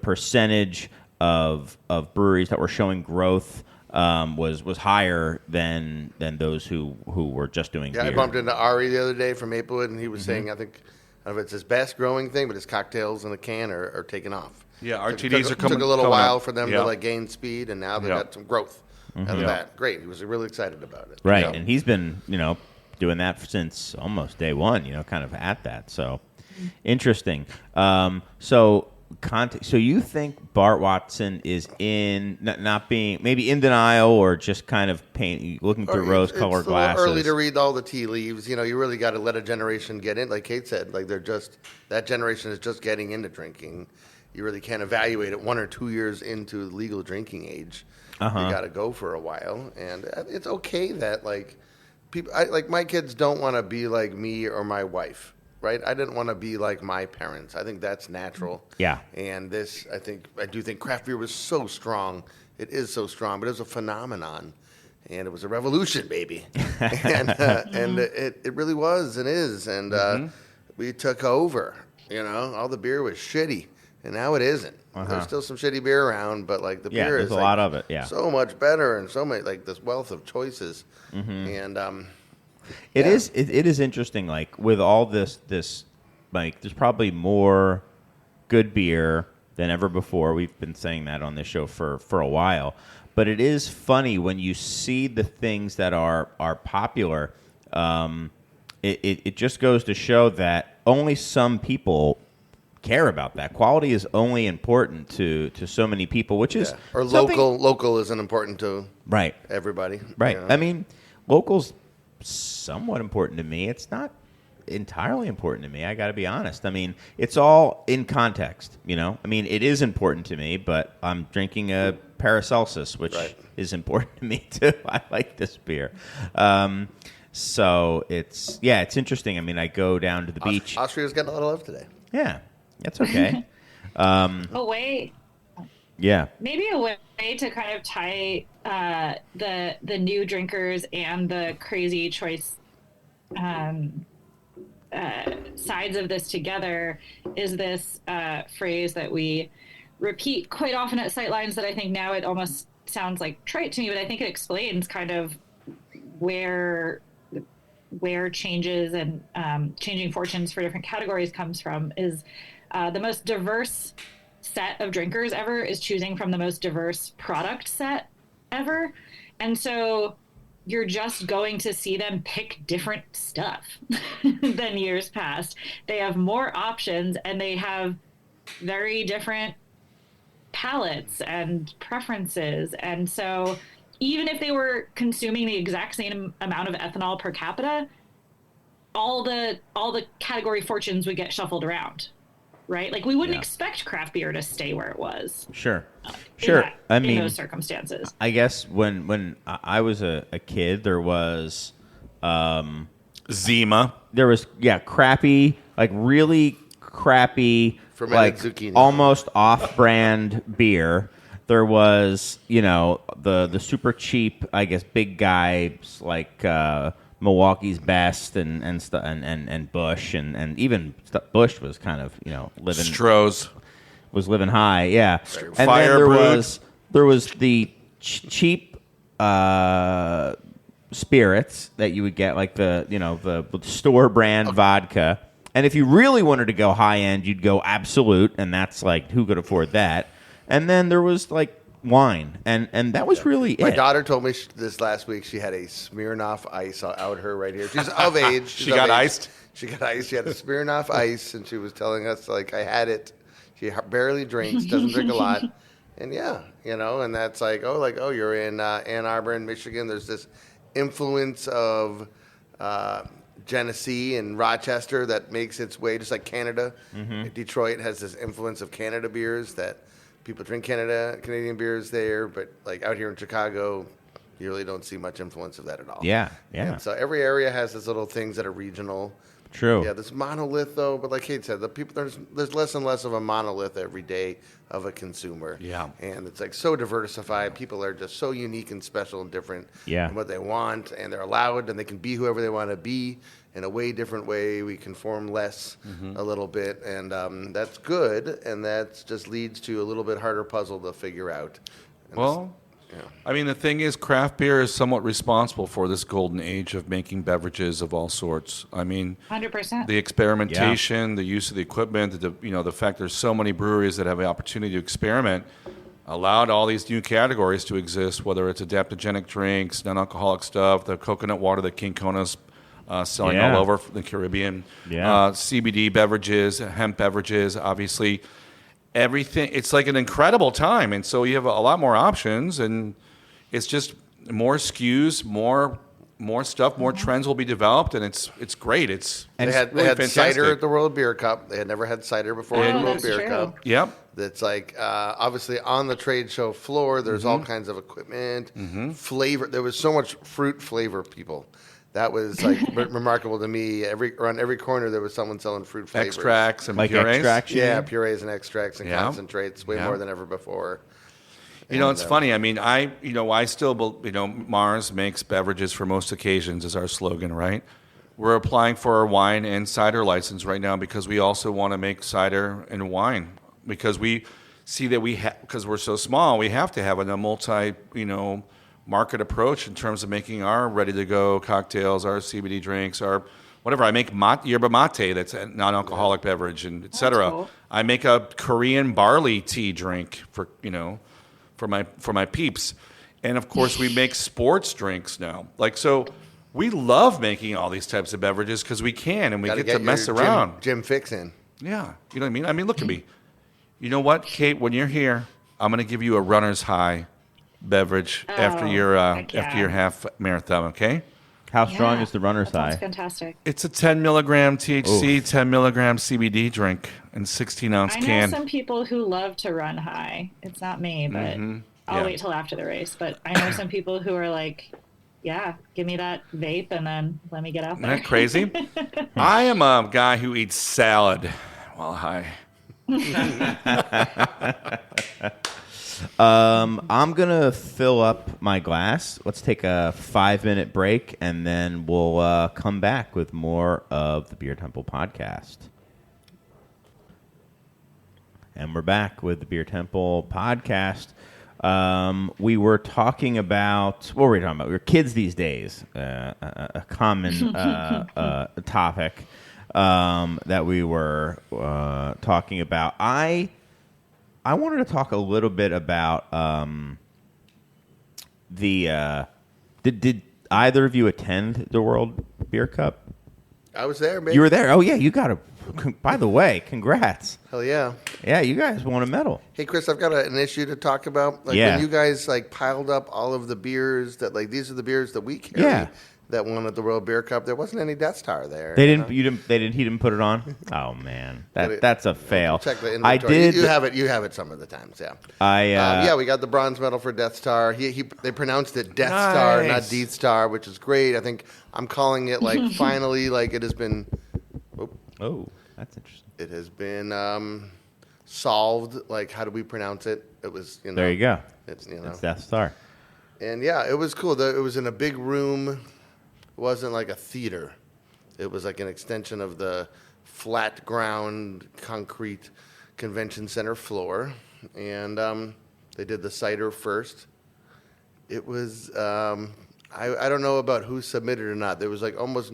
percentage of breweries that were showing growth was higher than those who were just doing beer. I bumped into Ari the other day from Maplewood, and he was saying, I don't know if it's his best growing thing, but his cocktails in a can are taking off. Yeah, RTDs are coming. Took a little while up. for them to gain speed, and now they've got some growth out of that. Great. He was really excited about it. Right, and he's been doing that since almost day one. Kind of at that. So interesting. So you think Bart Watson is in not being maybe in denial or just kind of looking through rose-colored glasses? It's a little early to read all the tea leaves. You really got to let a generation get in. Like Kate said, like that generation is just getting into drinking. You really can't evaluate it 1 or 2 years into legal drinking age. You got to go for a while, and it's okay that people my kids don't want to be like me or my wife. Right, I didn't want to be like my parents. I think that's natural. Yeah. And I do think craft beer was so strong. It is so strong, but it was a phenomenon, and it was a revolution, baby. and it really was and is. And we took over. All the beer was shitty, and now it isn't. There's still some shitty beer around, but the beer is a lot of it. Yeah, so much better, and so many this wealth of choices, and. It is interesting. With all this, there's probably more good beer than ever before. We've been saying that on this show for a while. But it is funny when you see the things that are popular. It just goes to show that only some people care about that. Quality is only important to so many people, which is or local isn't important to everybody. Right. I mean, locals. Somewhat important to me. It's not entirely important to me. I got to be honest. I mean, it's all in context. I mean, it is important to me, but I'm drinking a Paracelsus, which is important to me too. I like this beer. So it's interesting. I mean, I go down to the beach. Austria's getting a lot of love today. Yeah, that's okay. Wait. Yeah. Maybe a way to kind of tie the new drinkers and the crazy choice sides of this together is this phrase that we repeat quite often at Sightlines that I think now it almost sounds like trite to me, but I think it explains kind of where changes and changing fortunes for different categories comes from is the most diverse set of drinkers ever is choosing from the most diverse product set ever. And so you're just going to see them pick different stuff than years past. They have more options and they have very different palates and preferences. And so even if they were consuming the exact same amount of ethanol per capita, all the category fortunes would get shuffled around. Right? We wouldn't expect craft beer to stay where it was. Sure. In those circumstances. I guess when I was a kid, there was Zima. There was crappy, really crappy, fermented zucchini, almost off-brand beer. There was the super cheap, I guess, big guys like Milwaukee's Best and Bush and even Bush was kind of living Stroh's was living high, yeah. And Fire then there was the cheap spirits that you would get like the store brand vodka, and if you really wanted to go high end, you'd go Absolute, and that's who could afford that? And then there was wine, and that was really My it. daughter told me this last week she had a Smirnoff Ice out her right here. She's of age. She got iced? She got iced. She had a Smirnoff Ice, and she was telling us, I had it. She barely drinks, doesn't drink a lot. And and that's you're in Ann Arbor in Michigan. There's this influence of Genesee and Rochester that makes its way, just like Canada. Detroit has this influence of Canada beers that people drink Canadian beers there, but out here in Chicago, You really don't see much influence of that at all. Yeah. And so every area has its little things that are regional. True. Yeah, this monolith though, but like Kate said, the people there's less and less of a monolith every day of a consumer. Yeah. And it's like so diversified. People are just so unique and special and different in what they want, and they're allowed, and they can be whoever they want to be in a way different way. We conform less a little bit, and that's good, and that just leads to a little bit harder puzzle to figure out. And Well, I mean, the thing is, craft beer is somewhat responsible for this golden age of making beverages of all sorts. I mean, 100%. the experimentation, the use of the equipment, the fact there's so many breweries that have the opportunity to experiment, allowed all these new categories to exist. Whether it's adaptogenic drinks, non-alcoholic stuff, the coconut water that King Kona's selling all over the Caribbean, CBD beverages, hemp beverages, obviously. Everything, it's like an incredible time, and so you have a lot more options, and it's just more SKUs, more stuff, more trends will be developed, and it's great. they had fantastic. cider at the World Beer Cup. They had never had cider before at the World that's Beer true. Cup. Yep. That's like obviously on the trade show floor. There's all kinds of equipment, flavor. There was so much fruit flavor, people. That was like remarkable to me. Around every corner there was someone selling fruit flavors, Extracts and Like purees. extraction. Yeah, purees and extracts and Yeah. concentrates, way Yeah. more than ever before. It's funny. I mean, I still, Mars makes beverages for most occasions is our slogan, right? We're applying for our wine and cider license right now because we also want to make cider and wine because we see that because we're so small, we have to have a multi, market approach in terms of making our ready-to-go cocktails, our CBD drinks, our whatever. I make yerba mate that's a non-alcoholic beverage, and et cetera. Cool. I make a Korean barley tea drink for my peeps, and of course we make sports drinks now. So we love making all these types of beverages because we can, and we Gotta get to mess your around. Gym fix in. Yeah, you know what I mean? I mean, look at me. You know what, Kate? When you're here, I'm going to give you a runner's high beverage after your heck yeah. after your half marathon. Okay? How strong Yeah, is the runner's that sounds high? fantastic. It's a 10 milligram THC, 10 milligram CBD drink, and 16-ounce I know can. some people who love to run high. It's not me, but I'll Yeah. wait till after the race. But I know some people who are like, yeah, give me that vape and then let me get out Isn't there. that crazy? I am a guy who eats salad while high. I'm gonna fill up my glass. Let's take a 5-minute break, and then we'll come back with more of the Beer Temple podcast. And we're back with the Beer Temple podcast. We were talking about what were we talking about? We were kids these days. A common topic that we were talking about. I wanted to talk a little bit about did either of you attend the World Beer Cup? I was there, man. You were there. Oh yeah, you got a. By the way, congrats. Hell yeah. Yeah, you guys won a medal. Hey, Chris, I've got an issue to talk about. Yeah. When you guys piled up all of the beers that these are the beers that we carry. Yeah. That won at the World Beer Cup. There wasn't any Death Star there. They didn't. You didn't. They didn't. He didn't put it on. Oh man, that's a fail. Check the I inventory. did. You have it. You have it some of the times. Yeah. I we got the bronze medal for Death Star. They pronounced it Death Star, not Death Star, which is great. I think I'm calling it finally it has been. Oh, that's interesting. It has been solved. How do we pronounce it? It was. There you go. It's It's Death Star. And yeah, it was cool. It was in a big room. It wasn't like a theater. It was like an extension of the flat ground concrete convention center floor. And they did the cider first. It was, I don't know about who submitted or not. There was almost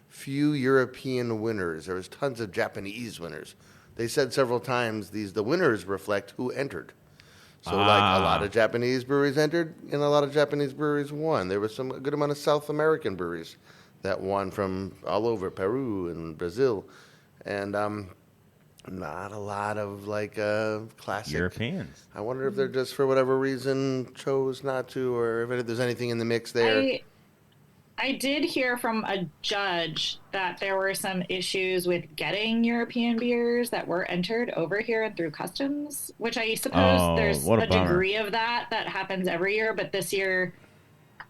few European winners. There was tons of Japanese winners. They said several times the winners reflect who entered. So a lot of Japanese breweries entered, and a lot of Japanese breweries won. There was a good amount of South American breweries that won from all over Peru and Brazil, and not a lot of classic Europeans. I wonder if they're just for whatever reason chose not to, or if there's anything in the mix there. I did hear from a judge that there were some issues with getting European beers that were entered over here and through customs, which I suppose there's what a a bummer. degree of that happens every year. But this year,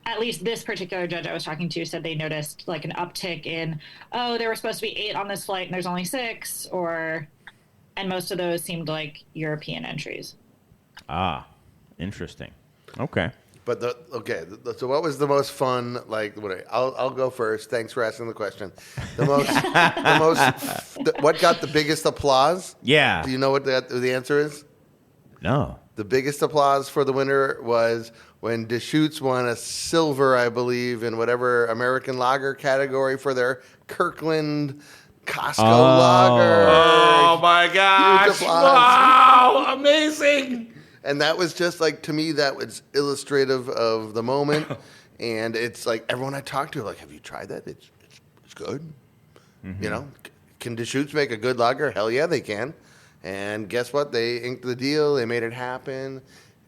at least this particular judge I was talking to said they noticed like an uptick in, oh, there were supposed to be 8 on this flight and there's only 6, and most of those seemed like European entries. Ah, interesting. Okay. But so what was the most fun? Like, I'll go first. Thanks for asking the question. What got the biggest applause? Yeah. Do you know what the answer is? No. The biggest applause for the winner was when Deschutes won a silver, I believe, in whatever American lager category for their Kirkland Costco lager. Oh my gosh! Wow, amazing! And that was just like, to me, that was illustrative of the moment. And it's like everyone I talked to, like, have you tried that? It's good. Mm-hmm. You know, can Deschutes make a good lager? Hell yeah, they can. And guess what? They inked the deal. They made it happen.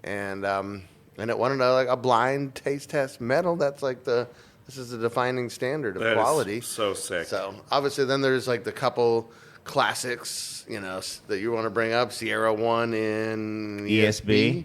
And it won a blind taste test medal. That's like this is the defining standard of That quality. is so sick. So obviously, then there's like the couple classics, that you want to bring up. Sierra won in ESB.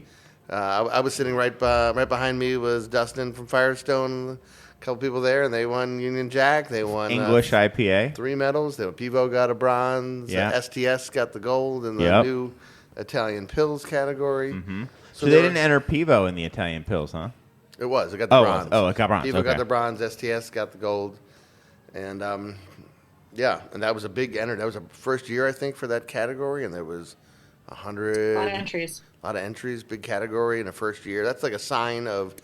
I was sitting right behind me was Dustin from Firestone. A couple people there, and they won Union Jack. They won English IPA. 3 medals. Pivo got a bronze. Yeah. STS got the gold in the new Italian Pills category. Mm-hmm. So they didn't enter Pivo in the Italian Pills, huh? It was. It got the bronze. Oh, it got bronze. Pivo Okay. got the bronze. STS got the gold. And and that was a big enter. That was a first year, I think, for that category, and there was 100. A lot of entries. A lot of entries, big category in a first year. That's like a sign of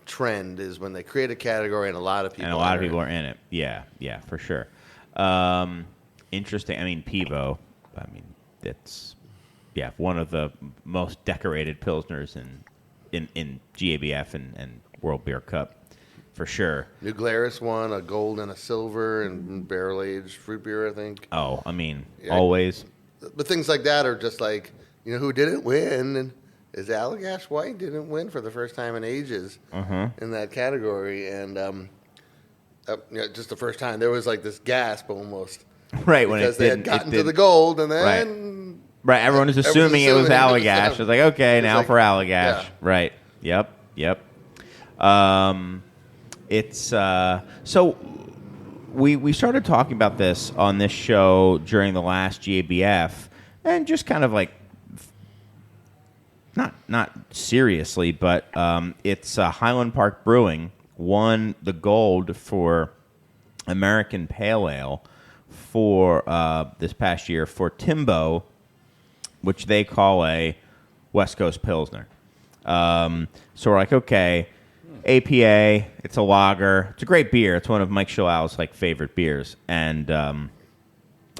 trend, is when they create a category and a lot of people. And a lot of people are in it. Yeah, for sure. Interesting. I mean, Pivo. It's one of the most decorated pilsners in GABF and World Beer Cup. For sure. New Glarus won a gold and a silver in barrel-aged fruit beer, I think. Oh, always. But things like that are just like, who didn't win? And is Allagash White didn't win for the first time in ages in that category. And just the first time. There was like this gasp almost. Right. Because they had gotten to the gold, and then... Right. Everyone was assuming it was Allagash. It was like, okay, now for Allagash. Yeah. Right. Yep. It's so we started talking about this on this show during the last GABF, and just kind of like not seriously, but it's Highland Park Brewing won the gold for American Pale Ale for this past year for Timbo, which they call a West Coast Pilsner. So we're like, okay. APA, it's a lager. It's a great beer. It's one of Mike Shalal's favorite beers. And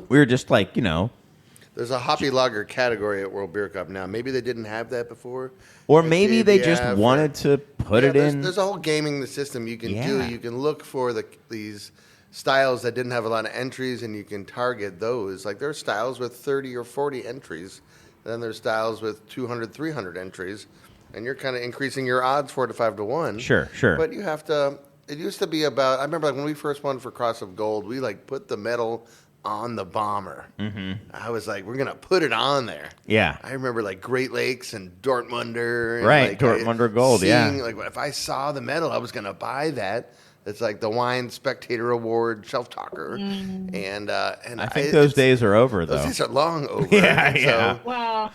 we were just like, There's a hoppy lager category at World Beer Cup now. Maybe they didn't have that before. Or maybe they just wanted to put it in. There's a whole gaming the system you can do. You can look for these styles that didn't have a lot of entries, and you can target those. Like, there are styles with 30 or 40 entries. Then there's styles with 200, 300 entries. And you're kind of increasing your odds 4 to 5 to 1. Sure. But you have to. It used to be about. I remember when we first won for Cross of Gold, we put the medal on the bomber. Mm-hmm. I was like, we're gonna put it on there. Yeah. I remember Great Lakes and Dortmunder. And Dortmunder Gold. Seeing, if I saw the medal, I was gonna buy that. It's like the Wine Spectator Award Shelf Talker, and I think those days are over, though. Those days are long over. Yeah. Well.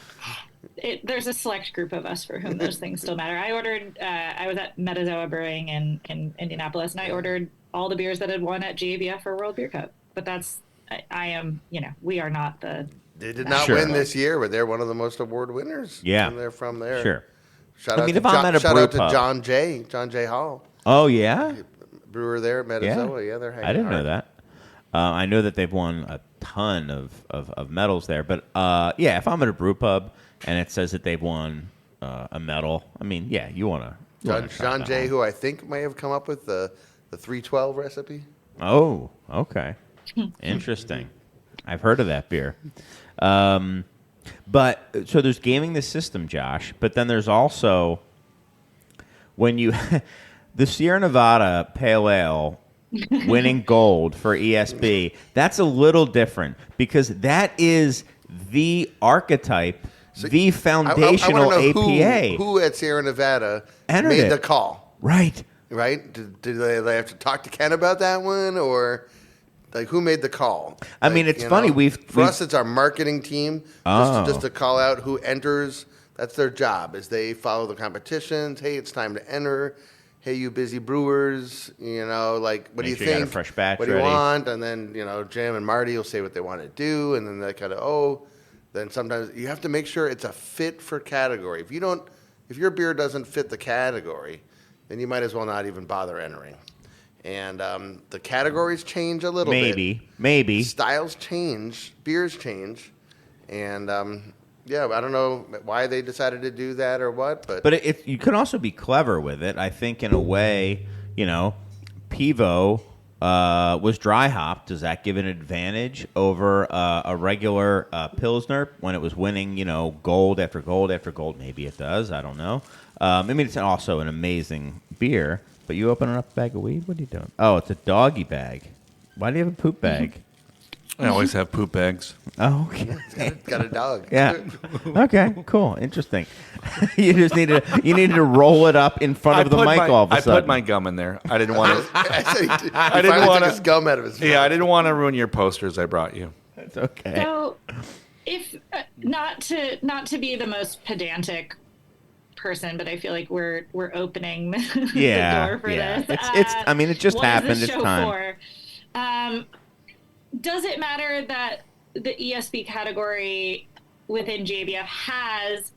There's a select group of us for whom those things still matter. I ordered. I was at Metazoa Brewing in Indianapolis, and I ordered all the beers that had won at GABF for World Beer Cup. But I am. We are not the. They did not win this year, but they're one of the most award winners. Yeah, and they're from there. Sure. Shout out to John J. Hall. Oh yeah, brewer there at Metazoa. Yeah, they're. I didn't know that. I know that they've won a ton of medals there, but if I'm at a brew pub and it says that they've won a medal, you want to. John Jay, who I think may have come up with the 312 recipe. Oh, okay. Interesting. I've heard of that beer. But so there's gaming the system, Josh, but then there's also when you the Sierra Nevada Pale Ale winning gold for ESB, that's a little different because that is the archetype, the foundational I APA. Who at Sierra Nevada entered made it. the call? Right. right? Do they have to talk to Ken about that one, or like who made the call? I mean, it's funny. For us, it's our marketing team just to call out who enters. That's their job. Is they follow the competitions. Hey, it's time to enter. Hey, you busy brewers, like, what do you Make sure you got think? a fresh batch what do you ready. want? And then, Jim and Marty will say what they want to do, and then they kind of, then sometimes you have to make sure it's a fit for category. If your beer doesn't fit the category, then you might as well not even bother entering. And the categories change a little bit. Maybe. Styles change, beers change, and I don't know why they decided to do that or what, but you can also be clever with it. I think in a way, Pivo was dry hopped. Does that give an advantage over a regular Pilsner when it was winning, gold after gold after gold? Maybe it does. I don't know. It's also an amazing beer. But you opening up a bag of weed? What are you doing? Oh, it's a doggy bag. Why do you have a poop bag? I always have poop bags. Oh, okay. got a dog. Yeah. Okay. Cool. Interesting. You needed to roll it up in front of the mic all of a sudden. I put my gum in there. I didn't want to. I didn't want his gum out of his mouth. Yeah, I didn't want to ruin your posters I brought you. That's okay. So, if not to be the most pedantic person, but I feel like we're opening the door for this. It just what happened. Is this It's show time. For? Does it matter that the ESB category within JBF has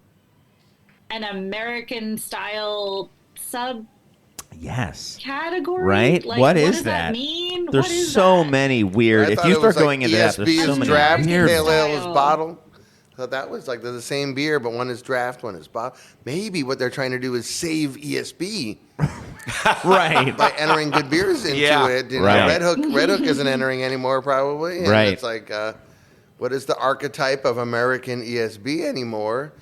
an American style sub? Yes. Category? Right? Like, what does that mean? There's what is so that? many weird. I If thought you it was start going into that, ESB there's so is many draft, weird. pale ale is Style. bottle. So that was like they're the same beer, but one is draft, one is bottle. Maybe what they're trying to do is save ESB Right. by entering good beers into Yeah. it. Right. Red Hook isn't entering anymore, probably. And Right. It's like, what is the archetype of American ESB anymore?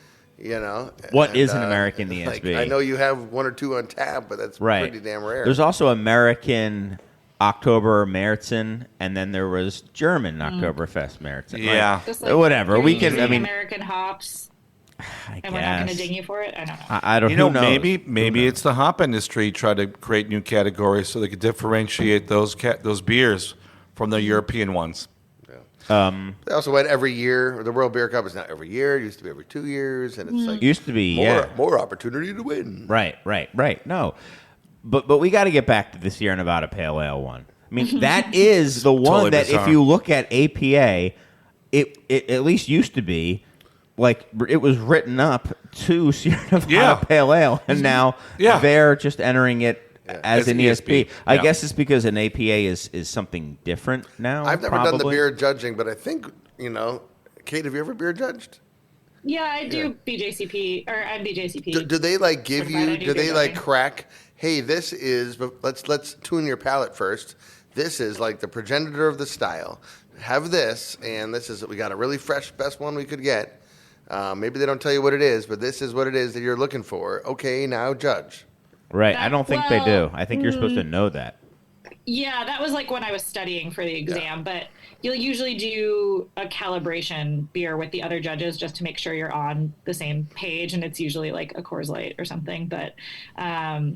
What is an American like, ESB? I know you have one or two on tap, but that's Right. pretty damn rare. There's also American Oktober Märzen, and then there was German Oktoberfest Märzen. Yeah. Just Whatever. you're We can. using American hops, I and we're not going to guess. ding you for it. I don't know. I don't. You know, who knows? maybe it's the hop industry try to create new categories so they could differentiate those beers from the European ones. They also went every year. The World Beer Cup is now every year. It used to be every 2 years, and it's like Used to be, yeah. more opportunity to win. Right. No, but we got to get back to the Sierra Nevada Pale Ale one. I mean, that is the one Totally that bizarre. if you look at APA, it at least used to be like it was written up to Sierra Nevada Yeah. Pale Ale, and now Yeah. they're just entering it as As an ESB. ESB. I Yeah. guess it's because an APA is something different now. I've never done the probably. beer judging, but I think Kate, have you ever beer judged? Yeah, I do BJCP, or I'm BJCP. Do they like give Certified you? ID Do they beer like judging. crack? Hey, this is. But let's tune your palate first. This is like the progenitor of the style. Have this, and this is. We got a really fresh, best one we could get. Maybe they don't tell you what it is, but this is what it is that you're looking for. Okay, now judge. Right. I don't think they do. Well, I think you're supposed to know that. Yeah, that was like when I was studying for the exam, but you'll usually do a calibration beer with the other judges just to make sure you're on the same page, and it's usually like a Coors Light or something, but a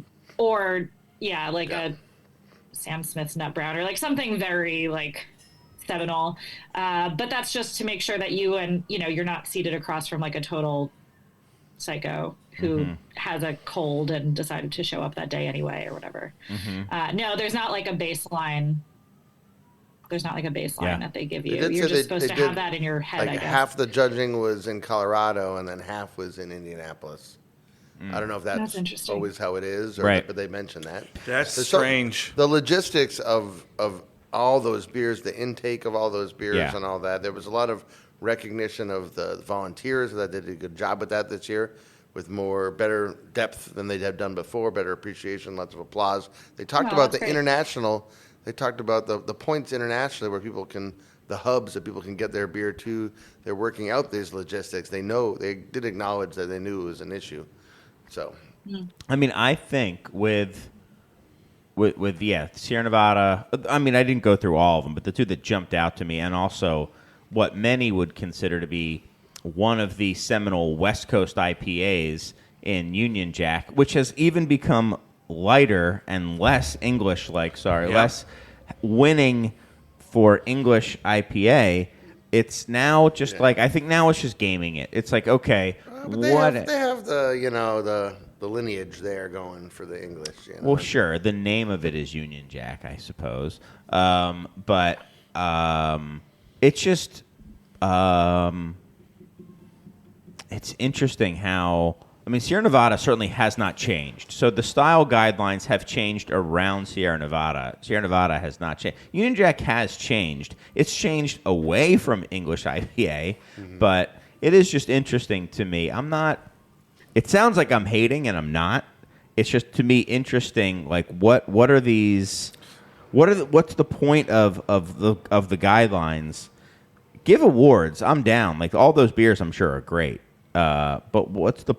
Sam Smith's Nut Brown or like something very like seminal, but that's just to make sure that you're not seated across from like a total psycho who has a cold and decided to show up that day anyway or whatever. No, there's not like a baseline. There's not like a baseline that they give you. did You're say just supposed to did, have that in your head, Like I guess. half the judging was in Colorado, and then half was in Indianapolis. I don't know if That's that's interesting. always how it is, or Right. but they mentioned that. That's So- strange. The logistics of all those beers, the intake of all those beers Yeah. and all that, there was a lot of recognition of the volunteers that did a good job with that this year, with better depth than they had done before, better appreciation, lots of applause. They talked Oh, about that's the great. international, they talked about the points internationally where people can, the hubs that people can get their beer to. They're working out these logistics. They did acknowledge that they knew it was an issue. So, I mean, I think with Sierra Nevada. I mean, I didn't go through all of them, but the two that jumped out to me, and also what many would consider to be one of the seminal West Coast IPAs in Union Jack, which has even become lighter and less English-like. Less winning for English IPA. It's now just like I think now it's just gaming it. It's like okay, But they have the lineage there going for the English. Well, sure. The name of it is Union Jack, I suppose. But it's just it's interesting how Sierra Nevada certainly has not changed. So the style guidelines have changed around Sierra Nevada. Sierra Nevada has not changed. Union Jack has changed. It's changed away from English IPA, but it is just interesting to me. I'm not. It sounds like I'm hating, and I'm not. It's just to me interesting. Like what are these? What's the point of the guidelines? Give awards. I'm down. Like all those beers, I'm sure are great. But what's the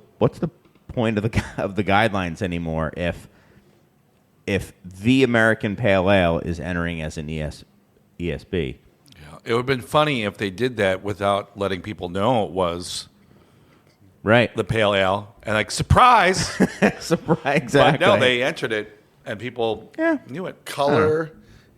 point of the guidelines anymore if the American Pale Ale is entering as an ESB? Yeah, it would have been funny if they did that without letting people know it was right the Pale Ale and like surprise, surprise exactly. But no, they entered it and people knew it. Color.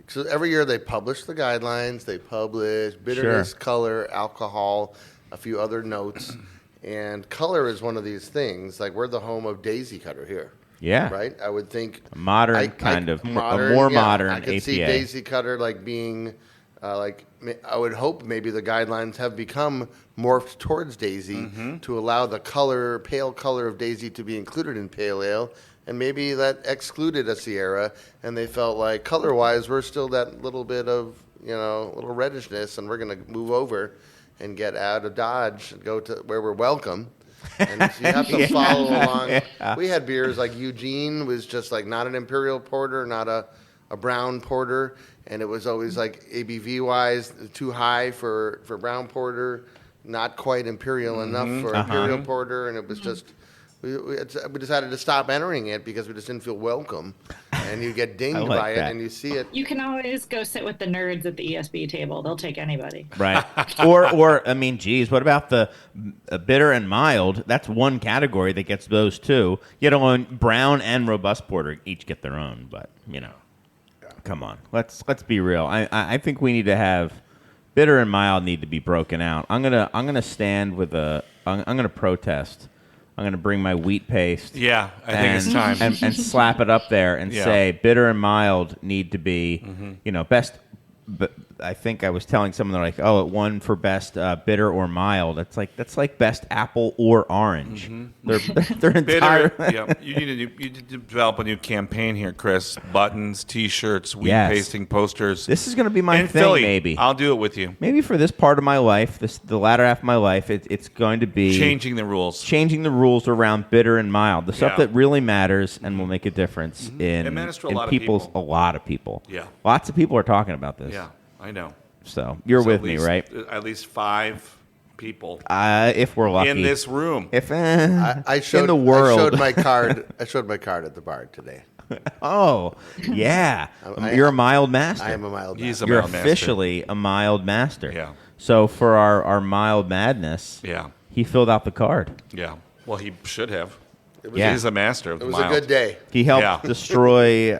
So every year they publish the guidelines. They publish bitterness, color, alcohol, a few other notes. And color is one of these things. Like we're the home of Daisy Cutter here. Yeah. Right? I would think. A modern a more modern I could APA. see Daisy Cutter like being, I would hope maybe the guidelines have become morphed towards Daisy to allow the pale color of Daisy to be included in Pale Ale. And maybe that excluded a Sierra. And they felt like color-wise, we're still that little bit of, little reddishness. And we're going to move over and get out of Dodge and go to where we're welcome. And so you have to follow along. Yeah. We had beers like Eugene was just like not an imperial porter, not a brown porter. And it was always like ABV-wise too high for brown porter, not quite imperial enough for imperial porter. And it was just, we decided to stop entering it because we just didn't feel welcome. And you get dinged by it, and you see it. You can always go sit with the nerds at the ESB table. They'll take anybody. Right. or geez, what about the bitter and mild? That's one category that gets those two. Brown and robust porter each get their own, but come on, let's be real. I think we need to have bitter and mild need to be broken out. I'm gonna stand with I'm gonna protest. I'm going to bring my wheat paste. Yeah, I think it's time. And slap it up there and say bitter and mild need to be, best. But I think I was telling someone, they're like, it won for best bitter or mild. That's like best apple or orange. They're entire. Bitter, You need to develop a new campaign here, Chris. Buttons, T-shirts, wheat pasting, posters. This is going to be my in thing, Philly. maybe. I'll do it with you. Maybe for this part of my life, the latter half of my life, it's going to be changing the rules. Changing the rules around bitter and mild. The stuff that really matters and will make a difference in It matters to a lot of people. Yeah. Lots of people are talking about this. Yeah, I know. So you're with me, right? At least 5 people. If we're lucky. In this room. If I showed, in the world. I showed my card at the bar today. Oh, yeah. You're a mild master. I am a mild master. He's a You're mild master. officially a mild master. Yeah. So for our mild madness, he filled out the card. Yeah. Well, he should have. He's a master of the mild. mild. It was a good day. He helped destroy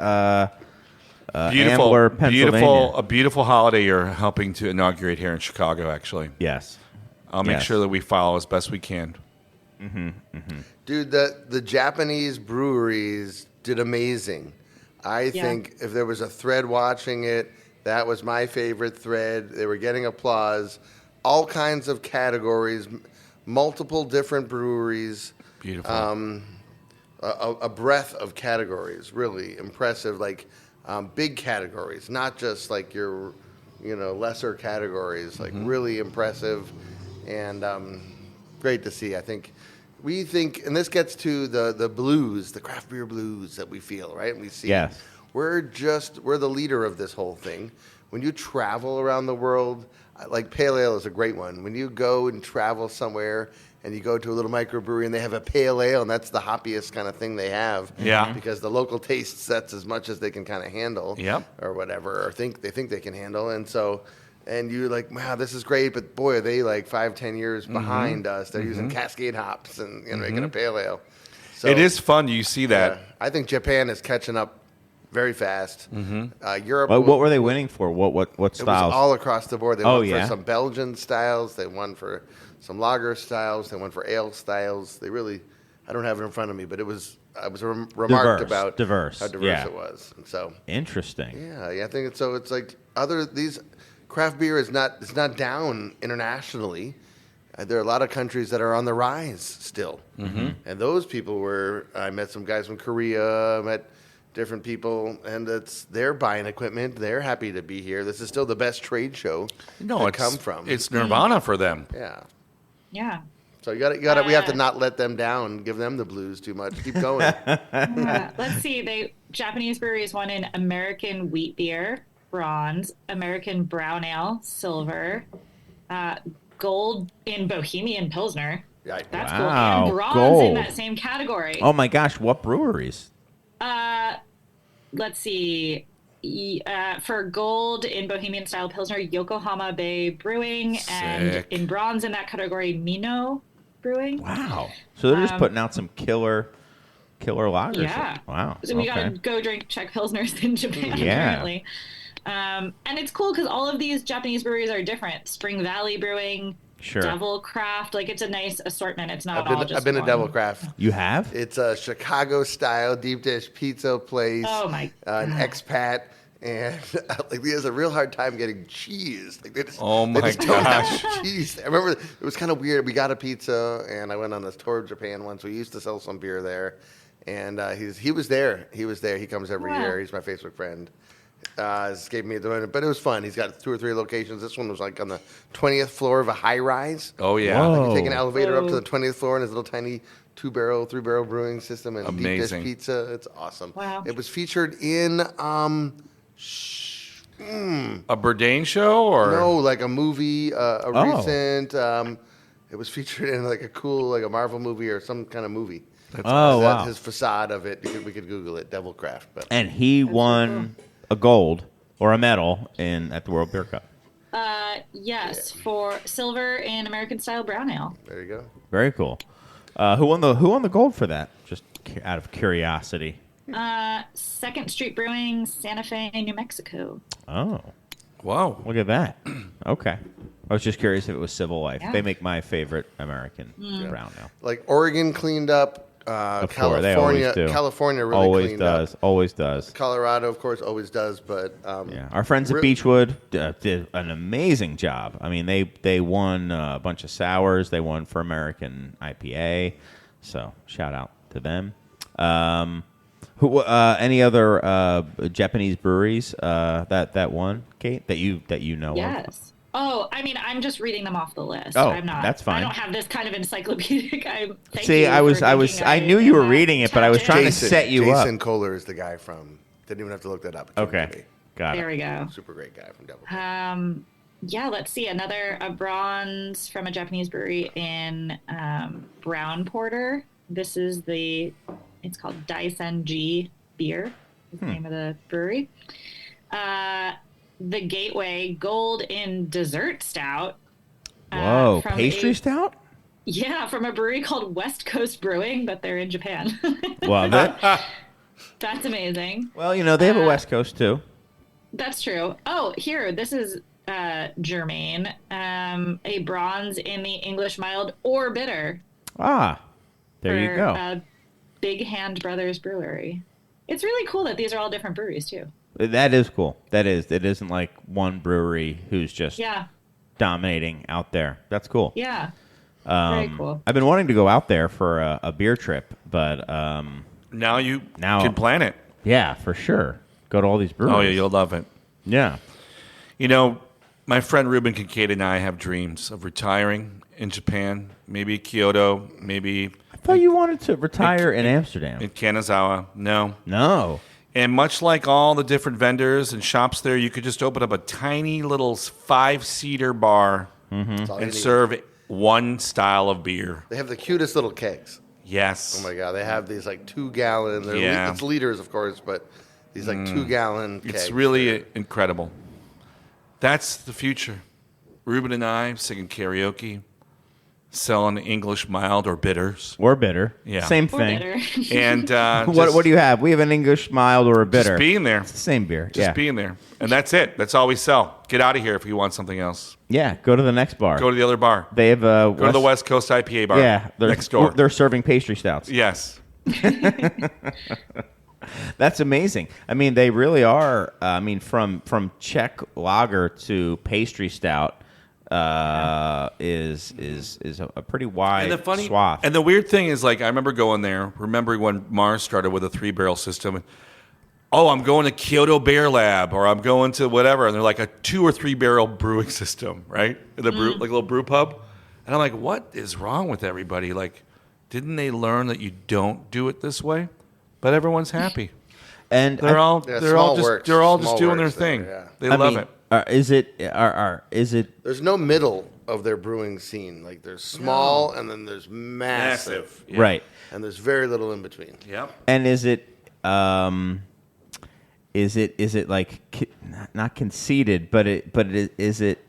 Ambler, Pennsylvania. A beautiful holiday you're helping to inaugurate here in Chicago, actually. Yes. I'll make sure that we follow as best we can. Dude, the Japanese breweries did amazing. I think if there was a thread watching it, that was my favorite thread. They were getting applause. All kinds of categories, multiple different breweries. Beautiful. A breadth of categories, really impressive. Like big categories, not just like your, lesser categories. Like really impressive, and great to see. I think we think, and this gets to the blues, the craft beer blues that we feel, right? And we see. Yes. We're the leader of this whole thing. When you travel around the world, like Pale Ale is a great one. When you go and travel somewhere and you go to a little microbrewery and they have a Pale Ale, and that's the hoppiest kind of thing they have. Yeah. Because the local taste sets as much as they can kind of handle. Yep. Or whatever, or think they can handle. And so, and you're like, wow, this is great, but boy, are they like 5-10 years behind us. They're using Cascade hops and making a Pale Ale. So, It is fun. You see that. I think Japan is catching up very fast. Europe. What were they winning for? What It was styles? all across the board. They Oh, won yeah? for some Belgian styles. They won for some lager styles. They won for ale styles. They really, I don't have it in front of me, but I was remarked about diverse. how diverse Yeah. it was. And so, Interesting. yeah, I think it's so. It's like these craft beer is not down internationally. There are a lot of countries that are on the rise still, and those people I met some guys from Korea. I met different people, and they're buying equipment. They're happy to be here. This is still the best trade show to come from. It's nirvana for them. Yeah. Yeah. So we have to not let them down, give them the blues too much. Keep going. Let's see. Japanese breweries won in American wheat beer, bronze, American brown ale, silver, gold in Bohemian Pilsner. Yeah, That's Wow, cool. And bronze gold. in that same category. Oh my gosh, what breweries? Let's see. For gold in Bohemian style Pilsner, Yokohama Bay Brewing, and Sick. in bronze in that category, Mino Brewing. Wow. So they're just putting out some killer lagers. Yeah. Wow. So we okay. gotta go drink Czech Pilsners in Japan, Yeah. apparently. And it's cool because all of these Japanese breweries are different. Spring Valley Brewing, Sure. Devil Craft, like it's a nice assortment. It's not I've been to one. Devil Craft. You have? It's a Chicago style deep dish pizza place. Oh, my An God. expat. And like he has a real hard time getting cheese. Like they just, Oh, they my just don't have gosh. cheese. I remember it was kind of weird. We got a pizza, and I went on this tour of Japan once. We used to sell some beer there, and he was there. He was there. He comes every Wow. year. He's my Facebook friend. Just gave me the, but it was fun. He's got 2 or 3 locations. This one was like on the 20th floor of a high rise. Oh, yeah. Whoa. You take an elevator up to Whoa. the 20th floor and his little tiny 2-barrel, 3-barrel brewing system and deep Amazing. dish pizza. It's awesome. Wow. It was featured in A Bourdain show? Or no, like a movie, Oh. recent. It was featured in like a cool, like a Marvel movie or some kind of movie. Oh, wow. His facade of it. We could Google it, Devil Craft. But And he won a gold or a medal at the World Beer Cup. Yes, for silver in American style brown ale. there you go. Very cool. Who won the gold for that? Just out of curiosity. Second Street Brewing, Santa Fe, New Mexico. Oh, Whoa. look at that. Okay. I was just curious if it was Civil Life. Yeah. They make my favorite American brown ale. Like Oregon cleaned up. Of course, they always California, do. California really Always cleaned does. up. Always does. Colorado, of course, always does. But Yeah, our friends at Re- Beechwood did an amazing job. I mean, they won a bunch of sours. They won for American IPA. So shout out to them. Any other Japanese breweries that won, Kate, that you know of? Yes. Oh, I mean, I'm just reading them off the list. Oh, I'm not. that's fine. I don't have this kind of encyclopedic. Thank See, you I for I thinking knew you were am reading it, but I was tapped trying in. to set you up. Jason Kohler is the guy from. Didn't even have to look that up. It came to Okay, me. got There it. we go. Super great guy from Devil. Yeah, let's see. A bronze from a Japanese brewery in brown porter. This is it's called Daisen G beer. Is the name of the brewery. The Gateway gold in dessert stout. Whoa, from pastry a- stout? Yeah, from a brewery called West Coast Brewing, but they're in Japan. Well, That's amazing. well, they have a West Coast too. That's true. Oh, here, this is Germain, a bronze in the English mild or bitter. Ah, there you for, go. Big Hand Brothers Brewery. It's really cool that these are all different breweries too. That is cool. That is. It isn't like one brewery who's just Yeah, dominating out there. That's cool. yeah. Very cool. I've been wanting to go out there for a beer trip, but Now you Now- can plan it. yeah, for sure. Go to all these breweries. Oh, yeah, you'll love it. Yeah. My friend Ruben Kincaid and I have dreams of retiring in Japan, maybe Kyoto, maybe I thought you wanted to retire in Amsterdam. in Kanazawa. No. No. And much like all the different vendors and shops there, you could just open up a tiny little 5-seater bar That's all you and need. serve one style of beer. They have the cutest little kegs. Yes. Oh my god, they have these like 2-gallon. Yeah. It's liters, of course, but these like 2-gallon kegs. It's really incredible. That's the future. Ruben and I singing karaoke, selling English mild or bitters. Or bitter. Yeah. Same Or thing. bitter. And What do you have? We have an English mild or a bitter. Just being there. It's the same beer. Just being there. And that's it. That's all we sell. Get out of here if you want something else. Yeah, go to the next bar. Go to the other bar. They have Go to the West Coast IPA bar. Yeah, next door. They're serving pastry stouts. Yes. That's amazing. I mean, they really are. From Czech lager to pastry stout is a pretty wide swath. And the weird thing is, like, I remember going there, remembering when Mars started with a 3-barrel system. And, I'm going to Kyoto Beer Lab, or I'm going to whatever, and they're like a 2 or 3 barrel brewing system, right? The brew, like a little brew pub. And I'm like, what is wrong with everybody? Like, didn't they learn that you don't do it this way? But everyone's happy. And they're all just doing their there, thing. yeah. They love it. Is it? There's no middle of their brewing scene. Like there's small and then there's massive. Yeah. Right. And there's very little in between. Yep. And is it like not conceited, but is it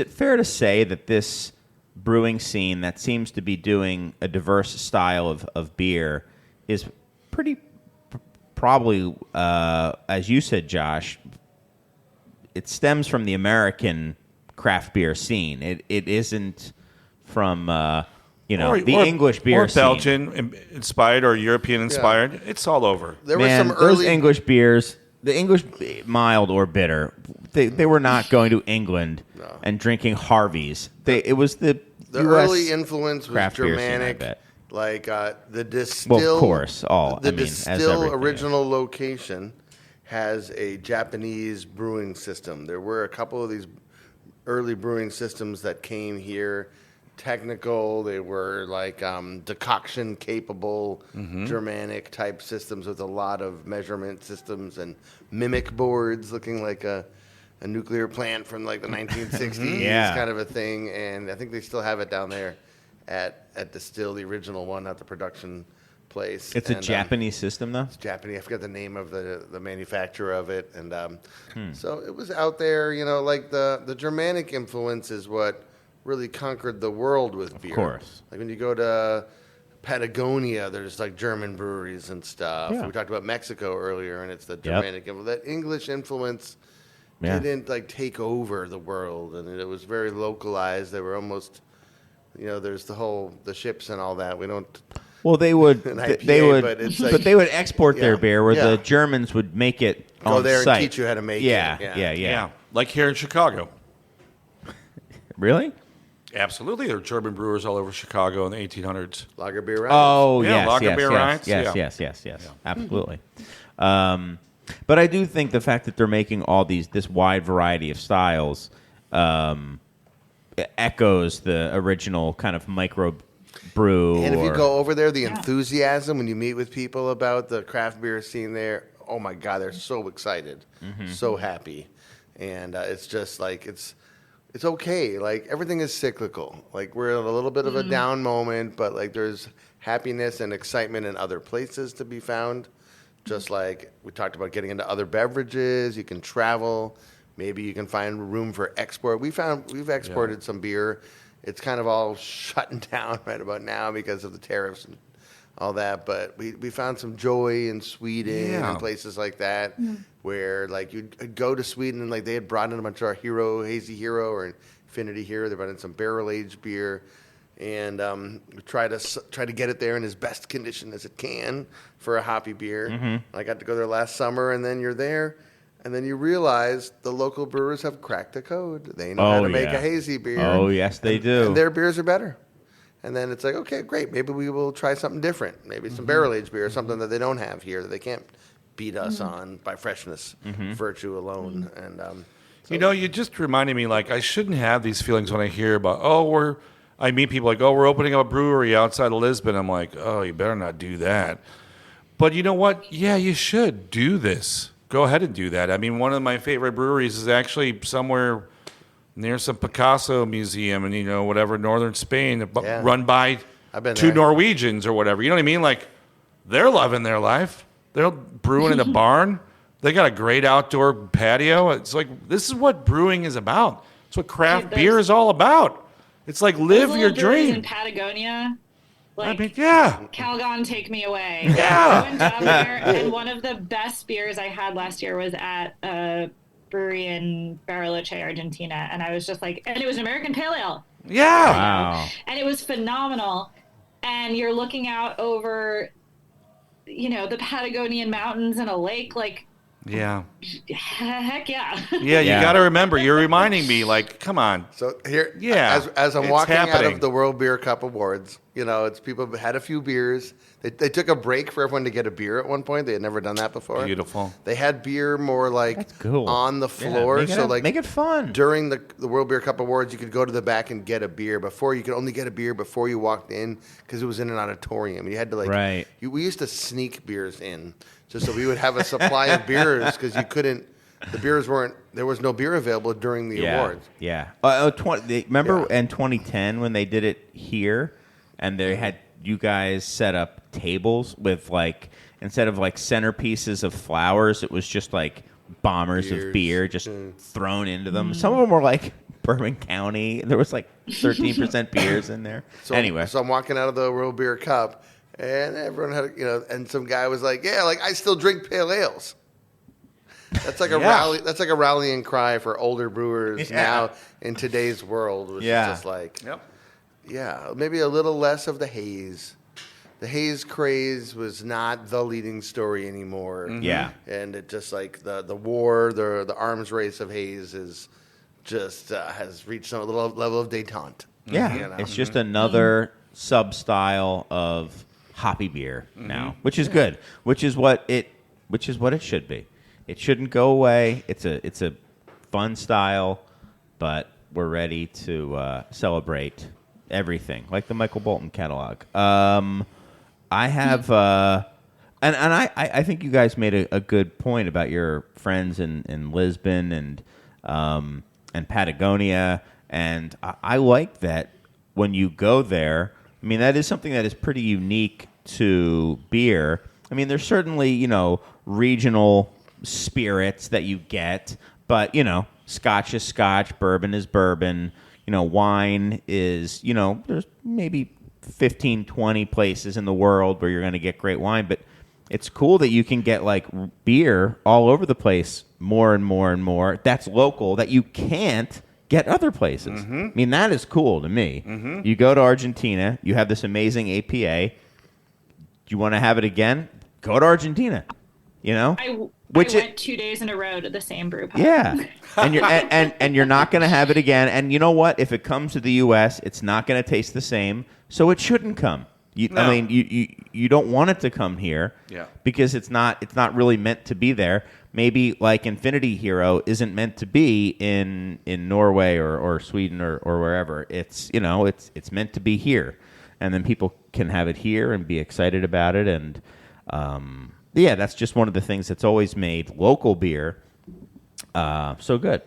fair to say that this brewing scene that seems to be doing a diverse style of beer is pretty probably, as you said, Josh, it stems from the American craft beer scene. It isn't from the English beer or scene. Belgian inspired or European inspired. Yeah. It's all over. There were some early those English beers, the English mild or bitter, they were not going to England and drinking Harveys. It was the US early influence was craft beer scene, I Germanic. bet. Like the distill. Well, of course, the as distill everything original location has a Japanese brewing system. There were a couple of these early brewing systems that came here. Technical, they were like decoction capable Germanic type systems with a lot of measurement systems and mimic boards looking like a nuclear plant from like the 1960s kind of a thing. And I think they still have it down there at Distill, the original one, at the production place. It's a Japanese system, though? It's Japanese. I forget the name of the manufacturer of it. And so it was out there, like the Germanic influence is what really conquered the world with beer. Of course. Like when you go to Patagonia, there's like German breweries and stuff. Yeah. We talked about Mexico earlier, and it's the Germanic influence. That English influence didn't like take over the world, and it was very localized. They were almost, there's the ships and all that. We don't. Well, they would, IPA, but they would export their beer, where the Germans would make it on go there site. and teach you how to make it. Yeah. Like here in Chicago. Really? Absolutely. There were German brewers all over Chicago in the 1800s. Lager beer riots. Oh, Yeah, yes, lager yes, beer yes, riots, yes, yeah. yes, absolutely. But I do think the fact that they're making all this wide variety of styles echoes the original kind of micro brew. And if you go over there, the enthusiasm when you meet with people about the craft beer scene there, oh my God, they're so excited, so happy. And it's just like, it's okay. Like everything is cyclical. Like we're in a little bit of a down moment, but like there's happiness and excitement in other places to be found. Just like we talked about getting into other beverages, you can travel. Maybe you can find room for export. We've exported some beer. It's kind of all shutting down right about now because of the tariffs and all that. But we found some joy in Sweden and places like that where like you'd go to Sweden and like they had brought in a bunch of our Hazy Hero or Infinity Hero. They brought in some barrel-aged beer and try to get it there in as best condition as it can for a hoppy beer. I got to go there last summer, and then you're there. And then you realize the local brewers have cracked the code. They know how to make a hazy beer. Oh, yes, they do. And their beers are better. And then it's like, okay, great. Maybe we will try something different. Maybe some barrel-aged beer or something that they don't have here that they can't beat us on by freshness virtue alone. And you just reminded me, like, I shouldn't have these feelings when I hear about, I meet people like, we're opening up a brewery outside of Lisbon. I'm like, you better not do that. But you know what? Yeah, you should do this. Go ahead and do that. I mean, one of my favorite breweries is actually somewhere near some Picasso museum in, whatever, northern Spain, run by two Norwegians or whatever. You know what I mean? Like, they're loving their life. They're brewing in a barn. They got a great outdoor patio. It's like, this is what brewing is about. That's what craft Dude, beer is all about. It's like live Those your little breweries dream. in Patagonia. Like, I mean, yeah. Calgon, take me away. Yeah. I went down there, and one of the best beers I had last year was at a brewery in Bariloche, Argentina, and I was just like, and it was an American Pale Ale. Yeah. Wow. And it was phenomenal. And you're looking out over, the Patagonian mountains and a lake, like, Yeah. heck yeah. Yeah, you Yeah. got to remember, you're reminding me, like, come on. So here, Yeah, as I'm it's walking out happening. of the World Beer Cup Awards, it's people had a few beers. They took a break for everyone to get a beer at one point. They had never done that before. Beautiful. They had beer more like That's cool. on the floor. Make it, so like make it fun. during the World Beer Cup Awards, you could go to the back and get a beer. Before you could only get a beer before you walked in because it was in an auditorium. You had to Right. we used to sneak beers in just so we would have a supply of beers because you couldn't. The beers weren't. There was no beer available during the awards. Yeah. Remember in 2010 when they did it here, and they had you guys set up tables with instead of centerpieces of flowers, it was just like bombers of Beers. beer just thrown into them. Some of them were like Bourbon County. There was 13% beers in there. So, Anyway, so I'm walking out of the World Beer Cup, and everyone had, and some guy was like, "Yeah, I still drink pale ales." That's like a Yeah. rally. That's like a rallying cry for older brewers Yeah. now in today's world. Which Yeah. is just like, Yep. yeah, maybe a little less of the haze. The haze craze was not the leading story anymore. Yeah. And it just like the war, the arms race of haze is just has reached a little level of détente. yeah, it's just another sub-style of hoppy beer now, which is good. Which is what it should be. It shouldn't go away. It's a fun style, but we're ready to celebrate everything, like the Michael Bolton catalog. I have, and I think you guys made a good point about your friends in Lisbon and Patagonia, and I like that when you go there. I mean, that is something that is pretty unique to beer. I mean, there's certainly regional spirits that you get, but Scotch is Scotch, bourbon is bourbon. Wine is there's maybe 15, 20 places in the world where you're going to get great wine, but it's cool that you can get beer all over the place more and more and more. That's local that you can't get other places. I mean, that is cool to me. You go to Argentina, you have this amazing APA. Do you want to have it again? Go to Argentina. I went 2 days in a row to the same brew pub. Yeah, and you're and you're not going to have it again. And you know what? If it comes to the U.S., it's not going to taste the same, so it shouldn't come. No. I mean, you don't want it to come here, because it's not really meant to be there. Maybe like Infinity Hero isn't meant to be in Norway or Sweden or wherever. It's it's meant to be here, and then people can have it here and be excited about it. And yeah, that's just one of the things that's always made local beer so good.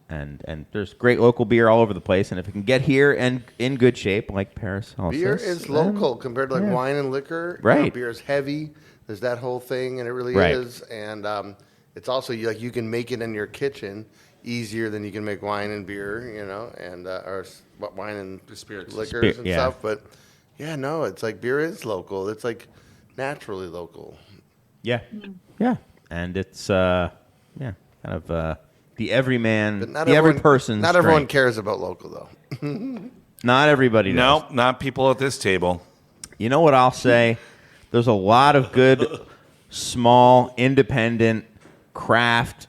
And there's great local beer all over the place, and if it can get here and in good shape, like Paracelsus, Beer is local compared to wine and liquor. Right. Beer is heavy. There's that whole thing, and it really Right. is. And it's also you can make it in your kitchen easier than you can make wine and beer, and or wine and spirits. liquors and yeah. stuff. But yeah, no, it's like beer is local. It's like naturally local. Yeah, yeah, and it's kind of the everyman, But not the every everyone, person's not everyone drink. cares about local though. Not everybody does. No, not people at this table. You know what I'll say? There's a lot of good, small, independent, craft,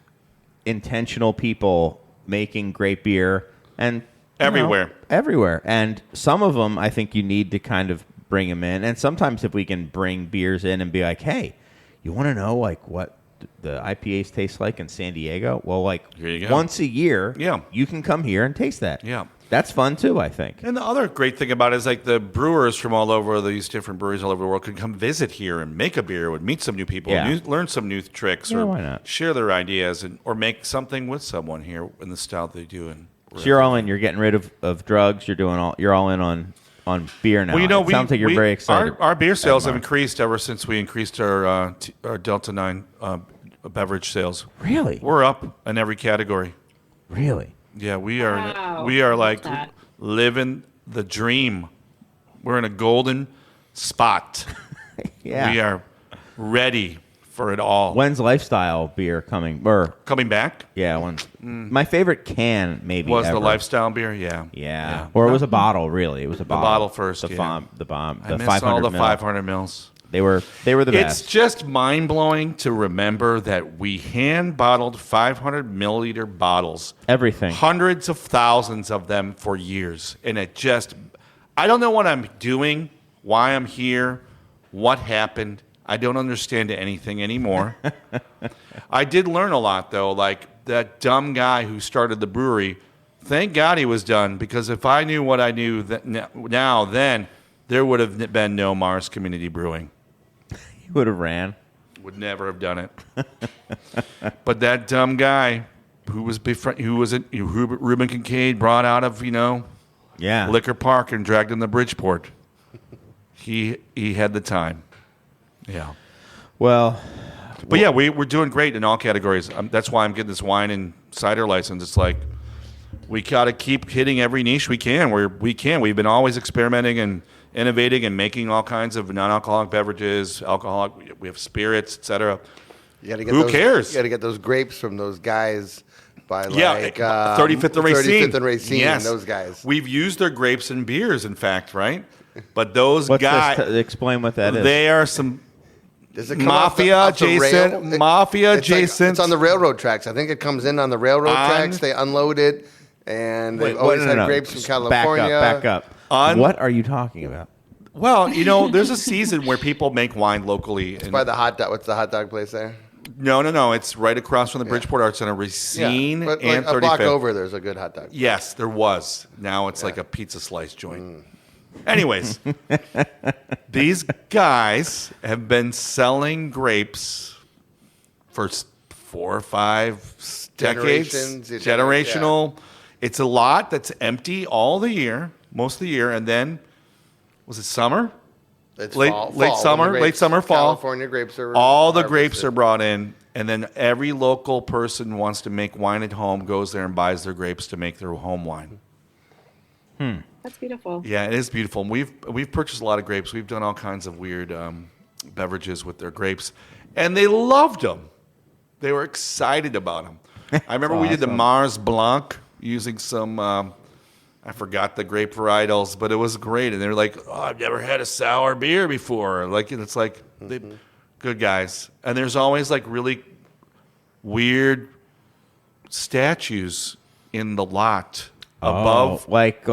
intentional people making great beer, and Everywhere. everywhere. And some of them, I think you need to kind of bring them in. And sometimes if we can bring beers in and be like, hey, you want to know what the IPAs taste like in San Diego? Well, Here you go. once a year, Yeah. you can come here and taste that. Yeah. That's fun too, I think. And the other great thing about it is the brewers from all over these different breweries all over the world could come visit here and make a beer, would meet some new people, Yeah. learn some new tricks, Yeah, or why not? share their ideas, or make something with someone here in the style they do. And So you're all in. You're getting rid of drugs. You're all in on beer now. Well, it sounds like you're very excited. Our beer sales have EdMar. increased ever since we increased our Delta 9 beverage sales. Really? We're up in every category. Really? Yeah, we Wow. are Love like that. living the dream. We're in a golden spot. Yeah. We are ready for it all. When's Lifestyle beer coming? Or Coming back yeah, when's my favorite can maybe was ever. the lifestyle beer. Yeah, Yeah. Or it was a bottle. Really, it was a bottle. bottle first, The yeah. bomb. The bomb. I The miss 500 all the mil. 500 mils. They were the It's best. just mind blowing to remember that we hand bottled 500 milliliter bottles, Everything. hundreds of thousands of them for years, and it just I don't know what I'm doing, why I'm here, what happened. I don't understand anything anymore. I did learn a lot, though. Like that dumb guy who started the brewery, thank God he was done, because if I knew what I knew now, then there would have been no Mars Community Brewing. He would have ran. Would never have done it. But that dumb guy who was Reuben Kincaid brought out of, Yeah. Liquor Park and dragged him to Bridgeport. He had the time. Yeah. Well, But yeah, we're doing great in all categories. That's why I'm getting this wine and cider license. It's like we got to keep hitting every niche we can. We've been always experimenting and innovating and making all kinds of non-alcoholic beverages, alcoholic. We have spirits, etc. You gotta get Who those, cares? You got to get those grapes from those guys by 35th and Racine. 35th and Racine. Yes. Those guys. We've used their grapes in beers, in fact, right? But those what's guys, this? Explain what that is. they are some Does it come off the Mafia rail? Mafia It's like- adjacent. it's on the railroad tracks. I think it comes in on the railroad tracks. They unload it, and they've always had grapes from Just California. Back up. What are you talking about? Well, there's a season where people make wine locally. By the hot dog. What's the hot dog place there? No. It's right across from the Bridgeport Arts Center, Racine but and like 35th. a block over, there's a good hot dog. Yes, there was. Now it's like a pizza slice joint. Anyways, these guys have been selling grapes for 4 or 5 decades. Generational. It's a lot that's empty all the year, most of the year, and then was it summer? It's Late fall, summer, when the late summer, fall. California grapes are All the harvested. grapes are brought in, and then every local person wants to make wine at home, goes there and buys their grapes to make their home wine. That's beautiful. Yeah, it is beautiful. And we've purchased a lot of grapes. We've done all kinds of weird beverages with their grapes, and they loved them. They were excited about them. I remember we did the awesome. Mars Blanc using some, I forgot the grape varietals, but it was great. And they were like, "Oh, I've never had a sour beer before." Like it's like they, good guys. And there's always like really weird statues in the lot above. like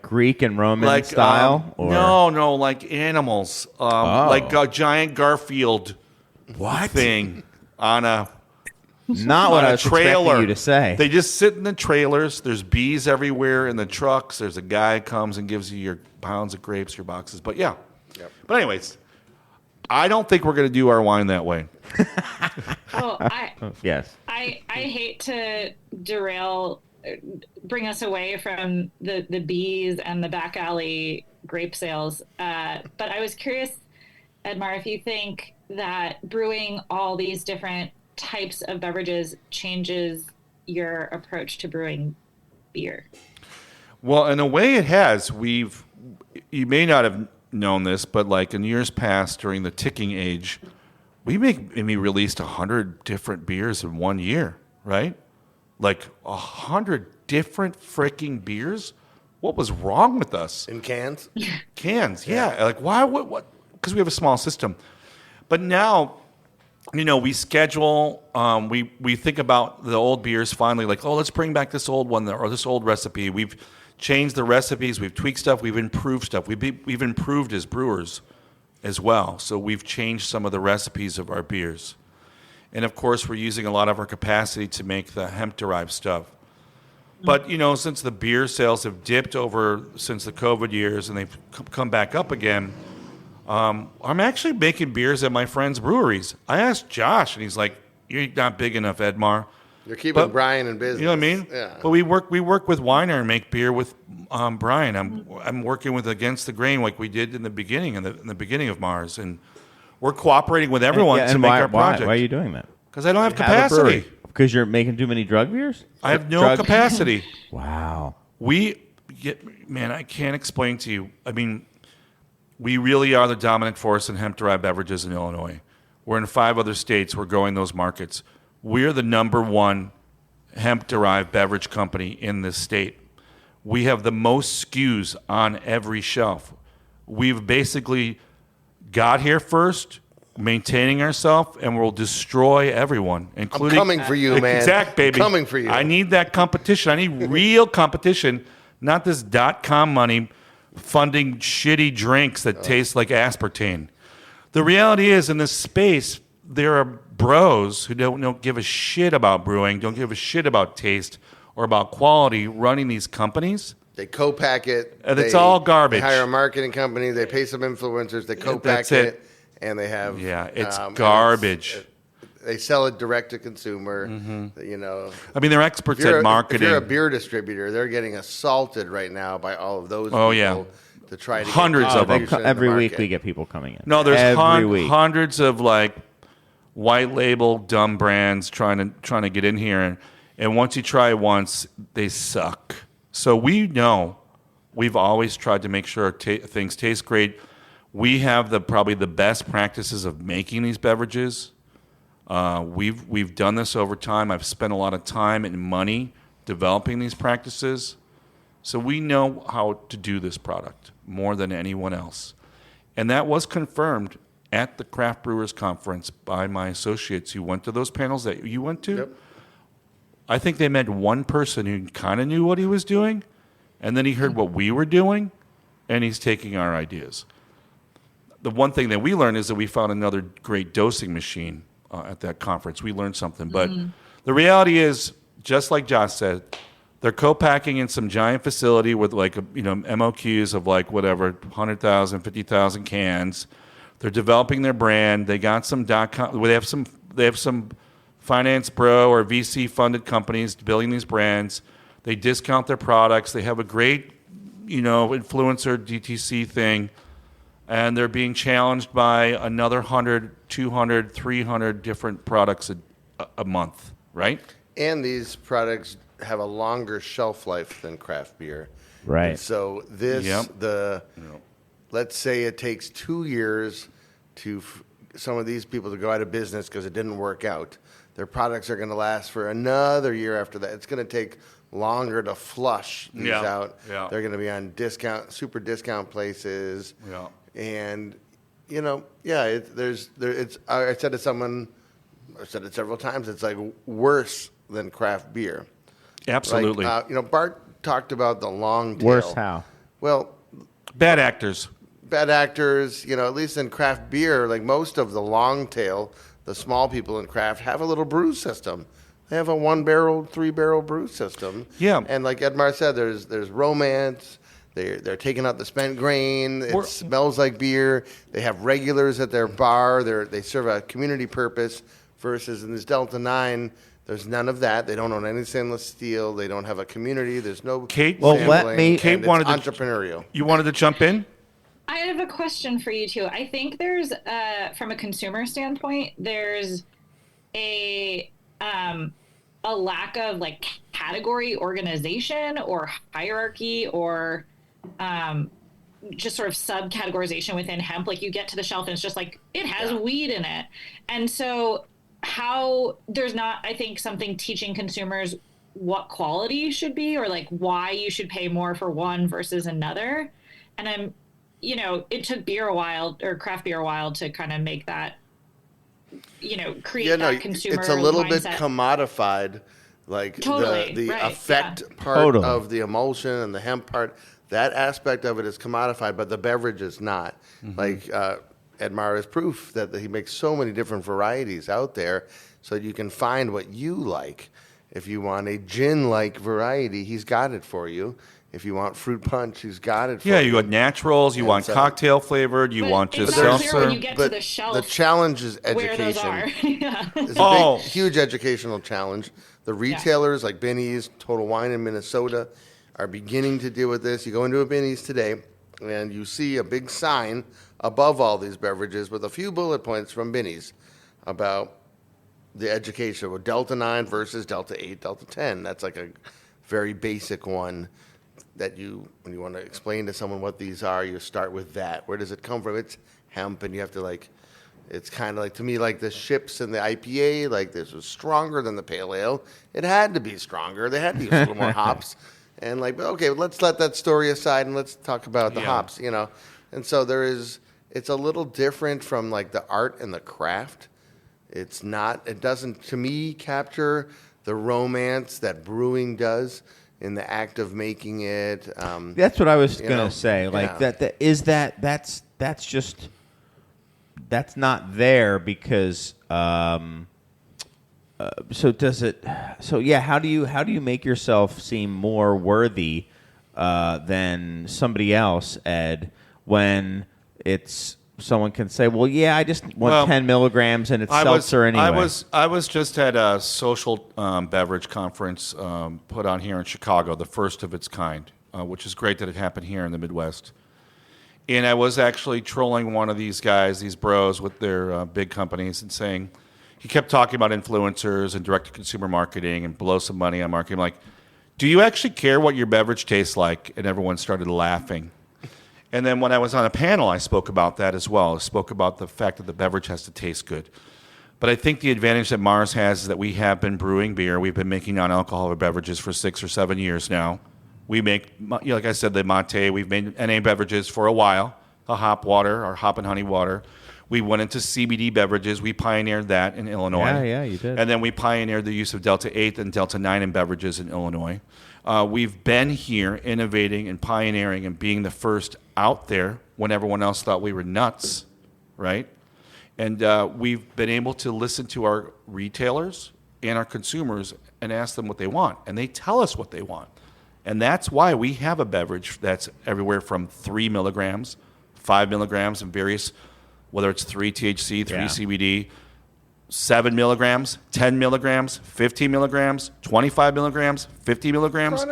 Greek and Roman style? Or? No, like animals, like a giant Garfield thing on a Not what on I a was trailer. expecting you to say. They just sit in the trailers. There's bees everywhere in the trucks. There's a guy who comes and gives you your pounds of grapes, your boxes. But yeah. Yep. But anyways, I don't think we're going to do our wine that way. Oh, Yes. I hate to bring us away from the bees and the back alley grape sales. But I was curious, Edmar, if you think that brewing all these different types of beverages changes your approach to brewing beer. Well, in a way it has. You may not have known this, but like in years past during the ticking age, we released 100 different beers in 1 year, right? Like 100 different freaking beers? What was wrong with us? In cans? Cans, yeah. Like why? What? Because we have a small system. But now, we schedule. We think about the old beers. Finally, like, oh, let's bring back this old one or this old recipe. We've changed the recipes. We've tweaked stuff. We've improved stuff. We've improved as brewers as well. So we've changed some of the recipes of our beers. And of course, we're using a lot of our capacity to make the hemp-derived stuff. But, since the beer sales have dipped since the COVID years and they've come back up again, I'm actually making beers at my friends' breweries. I asked Josh, and he's like, "You're not big enough, Edmar." You're keeping Brian in business. You know what I mean? Yeah. But we work with Weiner and make beer with Brian. I'm working with Against the Grain like we did in the beginning in the beginning of Mars, and we're cooperating with everyone to make our project. Why are you doing that? Because I don't have Have a brewery. capacity. Because you're making too many drug beers? I have no Drug- capacity. Wow. Man, I can't explain to you. I mean, we really are the dominant force in hemp-derived beverages in Illinois. We're in 5 other states. We're growing those markets. We're the number 1 hemp-derived beverage company in this state. We have the most SKUs on every shelf. We've basically got here first, maintaining ourselves, and we'll destroy everyone, including... I'm coming for you, man. Exact, baby. I'm coming for you. I need that competition. I need real competition, not this .com money funding shitty drinks that taste like aspartame. The reality is, in this space, there are bros who don't give a shit about brewing, don't give a shit about taste or about quality running these companies. They co-pack it. And it's all garbage. They hire a marketing company. They pay some influencers. They co-pack That's it. and they have... Yeah, it's and garbage. they sell it direct to consumer. You know, I mean, they're experts if you're at marketing. If you're a beer distributor, they're getting assaulted right now by all of those people yeah. to try to Hundreds get of them. distribution in the Every week market. we get people coming in. No, there's every week. hundreds of like white label dumb brands trying to get in here, and once you try it once, they suck. So we know we've always tried to make sure things taste great. We have probably the best practices of making these beverages. We've done this over time. I've spent a lot of time and money developing these practices. So we know how to do this product more than anyone else. And that was confirmed at the Craft Brewers Conference by my associates who went to those panels that you went to. Yep. I think they met one person who kind of knew what he was doing, and then he heard what we were doing, and he's taking our ideas. The one thing that we learned is that we found another great dosing machine at that conference. We learned something. But the reality is, just like Josh said, they're co-packing in some giant facility with like MOQs of like whatever 100,000, 50,000 cans. They're developing their brand. They got some .com. They have some finance bro or VC funded companies building these brands. They discount their products. They have a great influencer DTC thing, and they're being challenged by another 100, 200, 300 different products a month, right? And these products have a longer shelf life than craft beer. Right. And so let's say it takes 2 years to some of these people to go out of business because it didn't work out. Their products are going to last for another year after that. It's going to take longer to flush these out. Yeah. They're going to be on super discount places. Yeah. And I said to someone, I've said it several times, it's like worse than craft beer. Absolutely. Like, Bart talked about the long tail. Worse how? Well, Bad actors. at least in craft beer, like most of the long tail, the small people in craft have a little brew system. They have a 1-barrel, 3-barrel brew system. Yeah. And like EdMar said, there's romance. They're taking out the spent grain. It smells like beer. They have regulars at their bar. They serve a community purpose. Versus in this Delta 9, there's none of that. They don't own any stainless steel. They don't have a community. There's no Kate, sampling, Kate and wanted it's to entrepreneurial. You wanted to jump in? I have a question for you too. I think there's, from a consumer standpoint, there's a lack of like category organization or hierarchy or just sort of subcategorization within hemp. Like you get to the shelf and it's just like it has weed in it, and so there's not, I think, something teaching consumers what quality should be or like why you should pay more for one versus another. And it took craft beer a while to kind of make that, create that consumer it's a little mindset. bit commodified. Like Totally, the right, effect part of the emulsion and the hemp part, that aspect of it is commodified, but the beverage is not. Like EdMar is proof that he makes so many different varieties out there so that you can find what you like. If you want a gin-like variety, he's got it for you. If you want fruit punch, he's got it for you. Yeah, you got naturals, you want cocktail flavored, you But want it's just not clear seltzer. when you get to the shelf the challenge is where those education. are. Yeah. It's a big, huge educational challenge. The retailers like Binny's, Total Wine in Minnesota are beginning to deal with this. You go into a Binny's today, and you see a big sign above all these beverages with a few bullet points from Binny's about the education with Delta 9 versus Delta 8, Delta 10. That's like a very basic one that when you want to explain to someone what these are, you start with that. Where does it come from? It's hemp, and you have to it's kind of like, to me, like the ships and the IPA, like this was stronger than the pale ale. It had to be stronger. They had to use a little more hops. And okay, let's let that story aside and let's talk about the hops, And so it's a little different from like the art and the craft. It doesn't, to me, capture the romance that brewing does in the act of making it. That's what I was going to say. Like that's not there because, so does it, so yeah, how do you make yourself seem more worthy, than somebody else, Ed, when someone can say, well, yeah, I just want 10 milligrams and it's seltzer anyway. I was just at a social beverage conference put on here in Chicago, the first of its kind, which is great that it happened here in the Midwest. And I was actually trolling one of these guys, these bros with their big companies, and saying, he kept talking about influencers and direct-to-consumer marketing and blow some money on marketing. I'm like, do you actually care what your beverage tastes like? And everyone started laughing. And then when I was on a panel, I spoke about that as well. I spoke about the fact that the beverage has to taste good. But I think the advantage that Mars has is that we have been brewing beer. We've been making non-alcoholic beverages for 6 or 7 years now. We make, like I said, the mate. We've made NA beverages for a while, the hop water, or hop and honey water. We went into CBD beverages. We pioneered that in Illinois. Yeah, you did. And then we pioneered the use of Delta 8 and Delta 9 in beverages in Illinois. We've been here innovating and pioneering and being the first out there when everyone else thought we were nuts, right? And we've been able to listen to our retailers and our consumers and ask them what they want. And they tell us what they want. And that's why we have a beverage that's everywhere from 3 milligrams, 5 milligrams, and various, whether it's 3 THC, 3 CBD, 7 milligrams, 10 milligrams, 15 milligrams, 25 milligrams, 50 milligrams.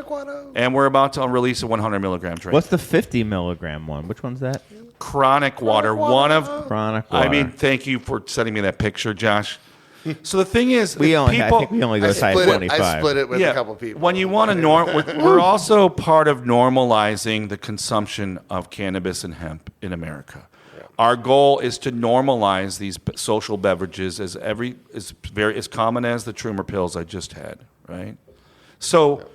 And we're about to release a 100 milligram drink. What's the 50 milligram one? Which one's that? Chronic water. Chronic water. I mean, thank you for sending me that picture, Josh. So the thing is, I think we only go size 25. I split it with a couple people. When you want to we're also part of normalizing the consumption of cannabis and hemp in America. Yeah. Our goal is to normalize these social beverages as common as the Trumer pills I just had, right? So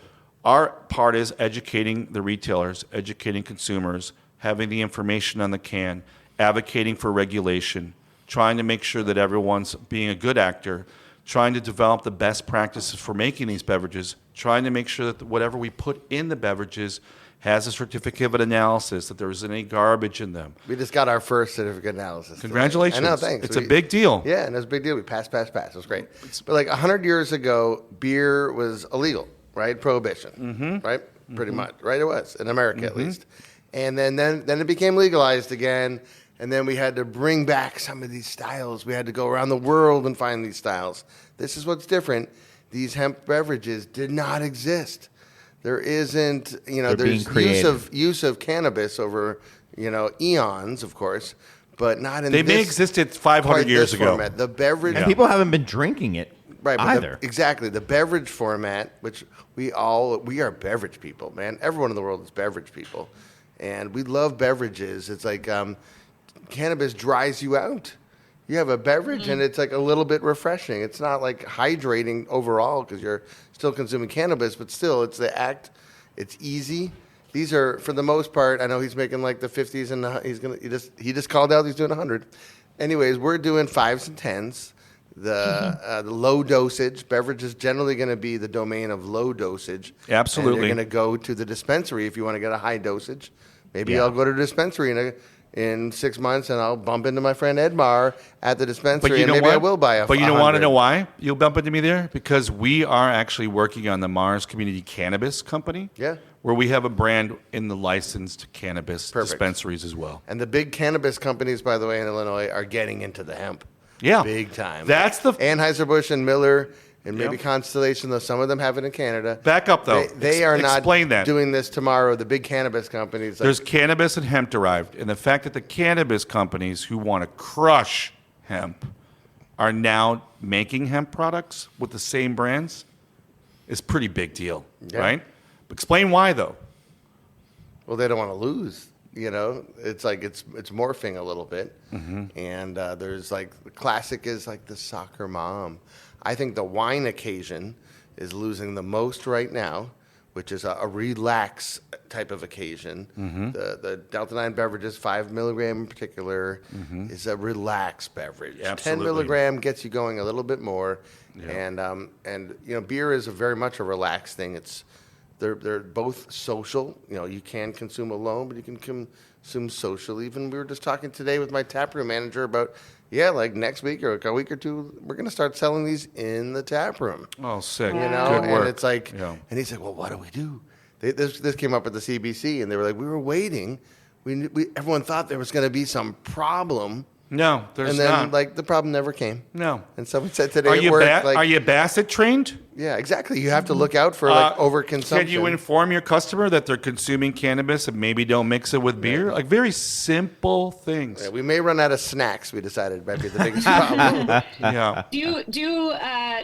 our part is educating the retailers, educating consumers, having the information on the can, advocating for regulation, trying to make sure that everyone's being a good actor, trying to develop the best practices for making these beverages, trying to make sure that whatever we put in the beverages has a certificate of analysis, that there isn't any garbage in them. We just got our first certificate analysis. Congratulations. I know, thanks. It's a big deal. Yeah, and it's a big deal. We passed. It was great. But like 100 years ago, beer was illegal, right? Prohibition, right? Pretty much, right? It was, in America at least. And then it became legalized again. And then we had to bring back some of these styles. We had to go around the world and find these styles. This is what's different. These hemp beverages did not exist. There isn't, there's use of cannabis over, eons, of course, but not in They may existed 500 years ago. Format. The beverage... And people haven't been drinking it either. Exactly. The beverage format, which we are beverage people, man. Everyone in the world is beverage people. And we love beverages. It's like... cannabis dries you out. You have a beverage and it's like a little bit refreshing. It's not like hydrating overall because you're still consuming cannabis, but still it's the act. It's easy. These are, for the most part, I know he's making like the 50s and he just called out he's doing 100. Anyways, we're doing 5s and 10s. The low dosage beverage is generally going to be the domain of low dosage. Absolutely. And you're going to go to the dispensary if you want to get a high dosage. Maybe I'll go to the dispensary in 6 months, and I'll bump into my friend EdMar at the dispensary, and maybe I will buy a. But you don't want to know why you'll bump into me there? Because we are actually working on the Mars Community Cannabis Company. Yeah. Where we have a brand in the licensed cannabis dispensaries as well. And the big cannabis companies, by the way, in Illinois are getting into the hemp. Yeah. Big time. That's the... Anheuser-Busch and Miller... And maybe Constellation, though some of them have it in Canada. Back up, though. They are not that. doing this tomorrow. The big cannabis companies. There's cannabis and hemp derived. And the fact that the cannabis companies who want to crush hemp are now making hemp products with the same brands is pretty big deal, right? Explain why, though. Well, they don't want to lose. It's like it's morphing a little bit, and there's like the classic is like the soccer mom. I think the wine occasion is losing the most right now, which is a relax type of occasion. The Delta 9 beverages, 5 milligram in particular, is a relaxed beverage. Absolutely. 10 milligram gets you going a little bit more, and beer is very much a relaxed thing. They're both social. You can consume alone, but you can consume socially. Even we were just talking today with my taproom manager about, like next week or a week or two, we're going to start selling these in the taproom. Oh, sick. Good work. And it's like, Yeah. and he's like, well, what do we do? This came up at the CBC, and they were like, we were waiting. Everyone thought there was going to be some problem. No, there's and then, not. like, the problem never came. No. And someone said today Are at you work, are you Bassett trained? yeah, exactly. You have to look out for, overconsumption. Can you inform your customer that they're consuming cannabis and maybe don't mix it with beer? Like very simple things. Yeah, we may run out of snacks, we decided might be the biggest problem. Yeah. Do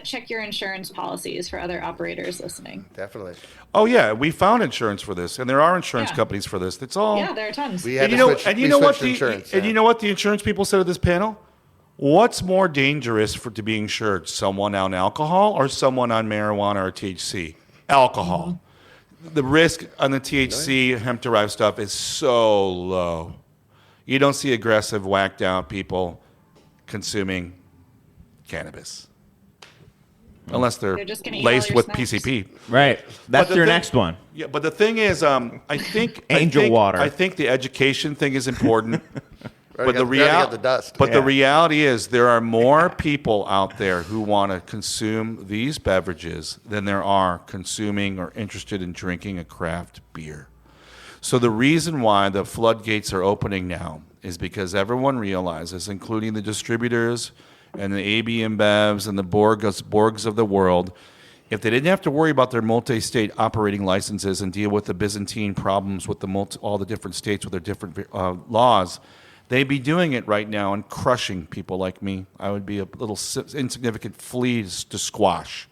check your insurance policies for other operators listening. Definitely. Oh yeah, we found insurance for this, and there are insurance Yeah. companies for this. It's all. Yeah, there are tons. We had And to you know, switch, and you we know what switched the insurance. and you know what the insurance people said at this panel? What's more dangerous to be insured? Someone on alcohol or someone on marijuana or THC? Alcohol. The risk on the THC hemp-derived stuff is so low. You don't see aggressive, whacked out people consuming cannabis. Unless they're just gonna eat all laced your with snacks. PCP. Right. That's the your thing- next one. Yeah, but the thing is, I think Angel water. I think the education thing is important. But the We already got reality, the dust. but the Yeah. reality is, there are more people out there who want to consume these beverages than there are consuming or interested in drinking a craft beer. So the reason why the floodgates are opening now is because everyone realizes, including the distributors and the AB InBevs and the Borgs of the world, if they didn't have to worry about their multi-state operating licenses and deal with the Byzantine problems with all the different states with their different laws, they'd be doing it right now and crushing people like me. I would be a little insignificant flea to squash.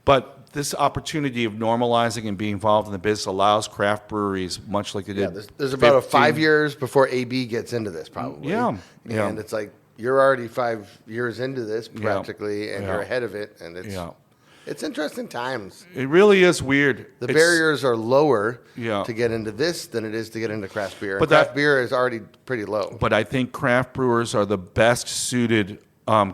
But this opportunity of normalizing and being involved in the business allows craft breweries, much like they did. There's about 15 5 years before AB gets into this, probably. Yeah, yeah. And it's like, you're already 5 years into this, practically, and Yeah. you're ahead of it. And Yeah. it's interesting times. It really is weird. The It's- barriers are lower Yeah. to get into this than it is to get into craft beer. But And craft that- beer is already pretty low. But I think craft brewers are the best suited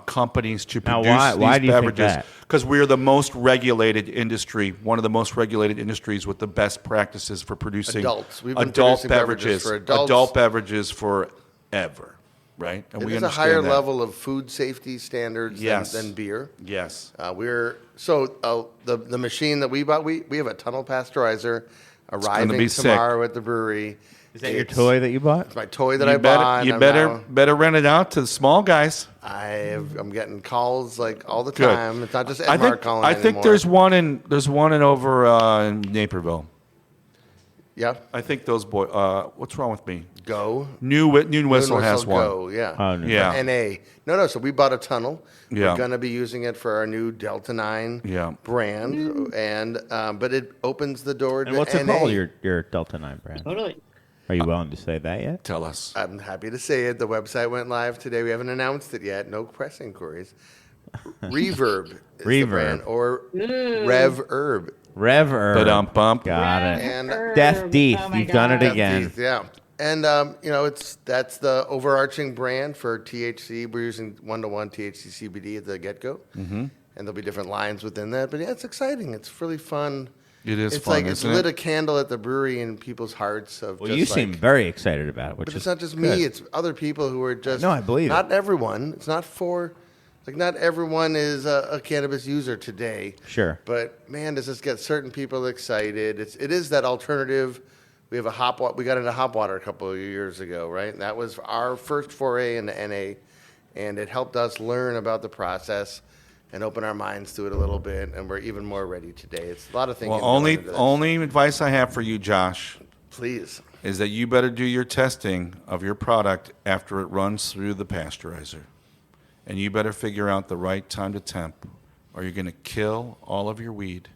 companies to Now, produce why these do you think beverages that? because we're the most regulated industry, one of the most regulated industries with the best practices for producing Adults. We've been adult producing beverages for adults. adult beverages forever, right? And It is a understand higher that. level of food safety standards Yes. than beer. Yes. The machine that we bought, we have a tunnel pasteurizer gonna arriving be sick. tomorrow at the brewery. Is that your toy that you bought? It's my toy that You I bought. You I'm better now- better rent it out to the small guys. I'm getting calls like all the Good. time. It's not just I EdMar think calling I think anymore. there's one in over in Naperville. Yeah, I think those boys. What's wrong with me? Go. New Whistle has one. Go, yeah. Oh, no. Yeah. NA. No. So we bought a tunnel. Yeah. We're gonna be using it for our new Delta 9 Yeah. brand, and but it opens the door And to what's it NA. called, your Delta 9 brand? Totally. Are you willing to say that yet? Tell us. I'm happy to say it. The website went live today. We haven't announced it yet. No press inquiries. Reverb is the Reverb. brand, or Ooh. Rev Herb. Rev Herb. Ba-dum-bump. Got it. And Death Deth. Oh my You've done it God. again. Yeah. And that's the overarching brand for THC. We're using 1-to-1 THC CBD at the get-go, and there'll be different lines within that. But yeah, it's exciting. It's really fun. It is It's fun, like it's isn't lit it? a candle at the brewery in people's hearts. Of Well, just you like, seem very excited about it, which but is it's not just good. me. It's other people who are just. No, I believe it. Not everyone. It's not for. Like, not everyone is a cannabis user today. Sure. But man, does this get certain people excited? It is that alternative. We have we got into hop water a couple of years ago, right? And that was our first foray into NA, and it helped us learn about the process and open our minds to it a little bit. And we're even more ready today. It's a lot of thinking. Well, going into this. only advice I have for you, Josh, Please. is that you better do your testing of your product after it runs through the pasteurizer. and you better figure out the right time to temp, or you're going to kill all of your weed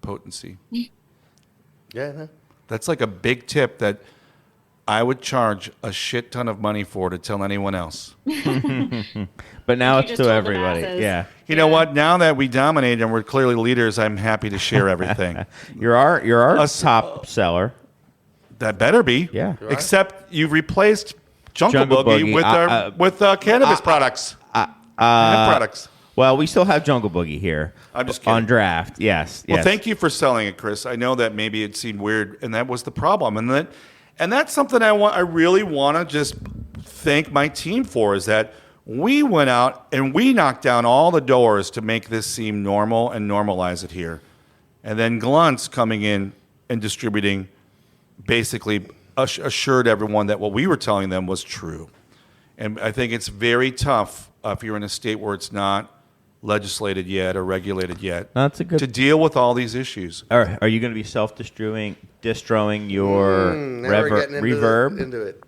potency. Yeah. No. That's like a big tip that I would charge a shit ton of money for to tell anyone else. But now You it's just to told the everybody. masses. Yeah. You know what? Now that we dominate and we're clearly leaders, I'm happy to share everything. You're our Us- top seller. That better be. Yeah. Right. Except you've replaced Jungle Jungle Boogie Boogie, with cannabis products. Hemp products. Well, we still have Jungle Boogie here. I'm just kidding. On draft. Yes. Well, yes. thank you for selling it, Chris. I know that maybe it seemed weird, and that was the problem. And that's something I really want to just thank my team for, is that we went out and we knocked down all the doors to make this seem normal and normalize it here. And then Glunt's coming in and distributing basically assured everyone that what we were telling them was true. And I think it's very tough if you're in a state where it's not legislated yet or regulated yet That's a good. to deal with all these issues. Are you going to be distroing your Now we're getting reverb? into it.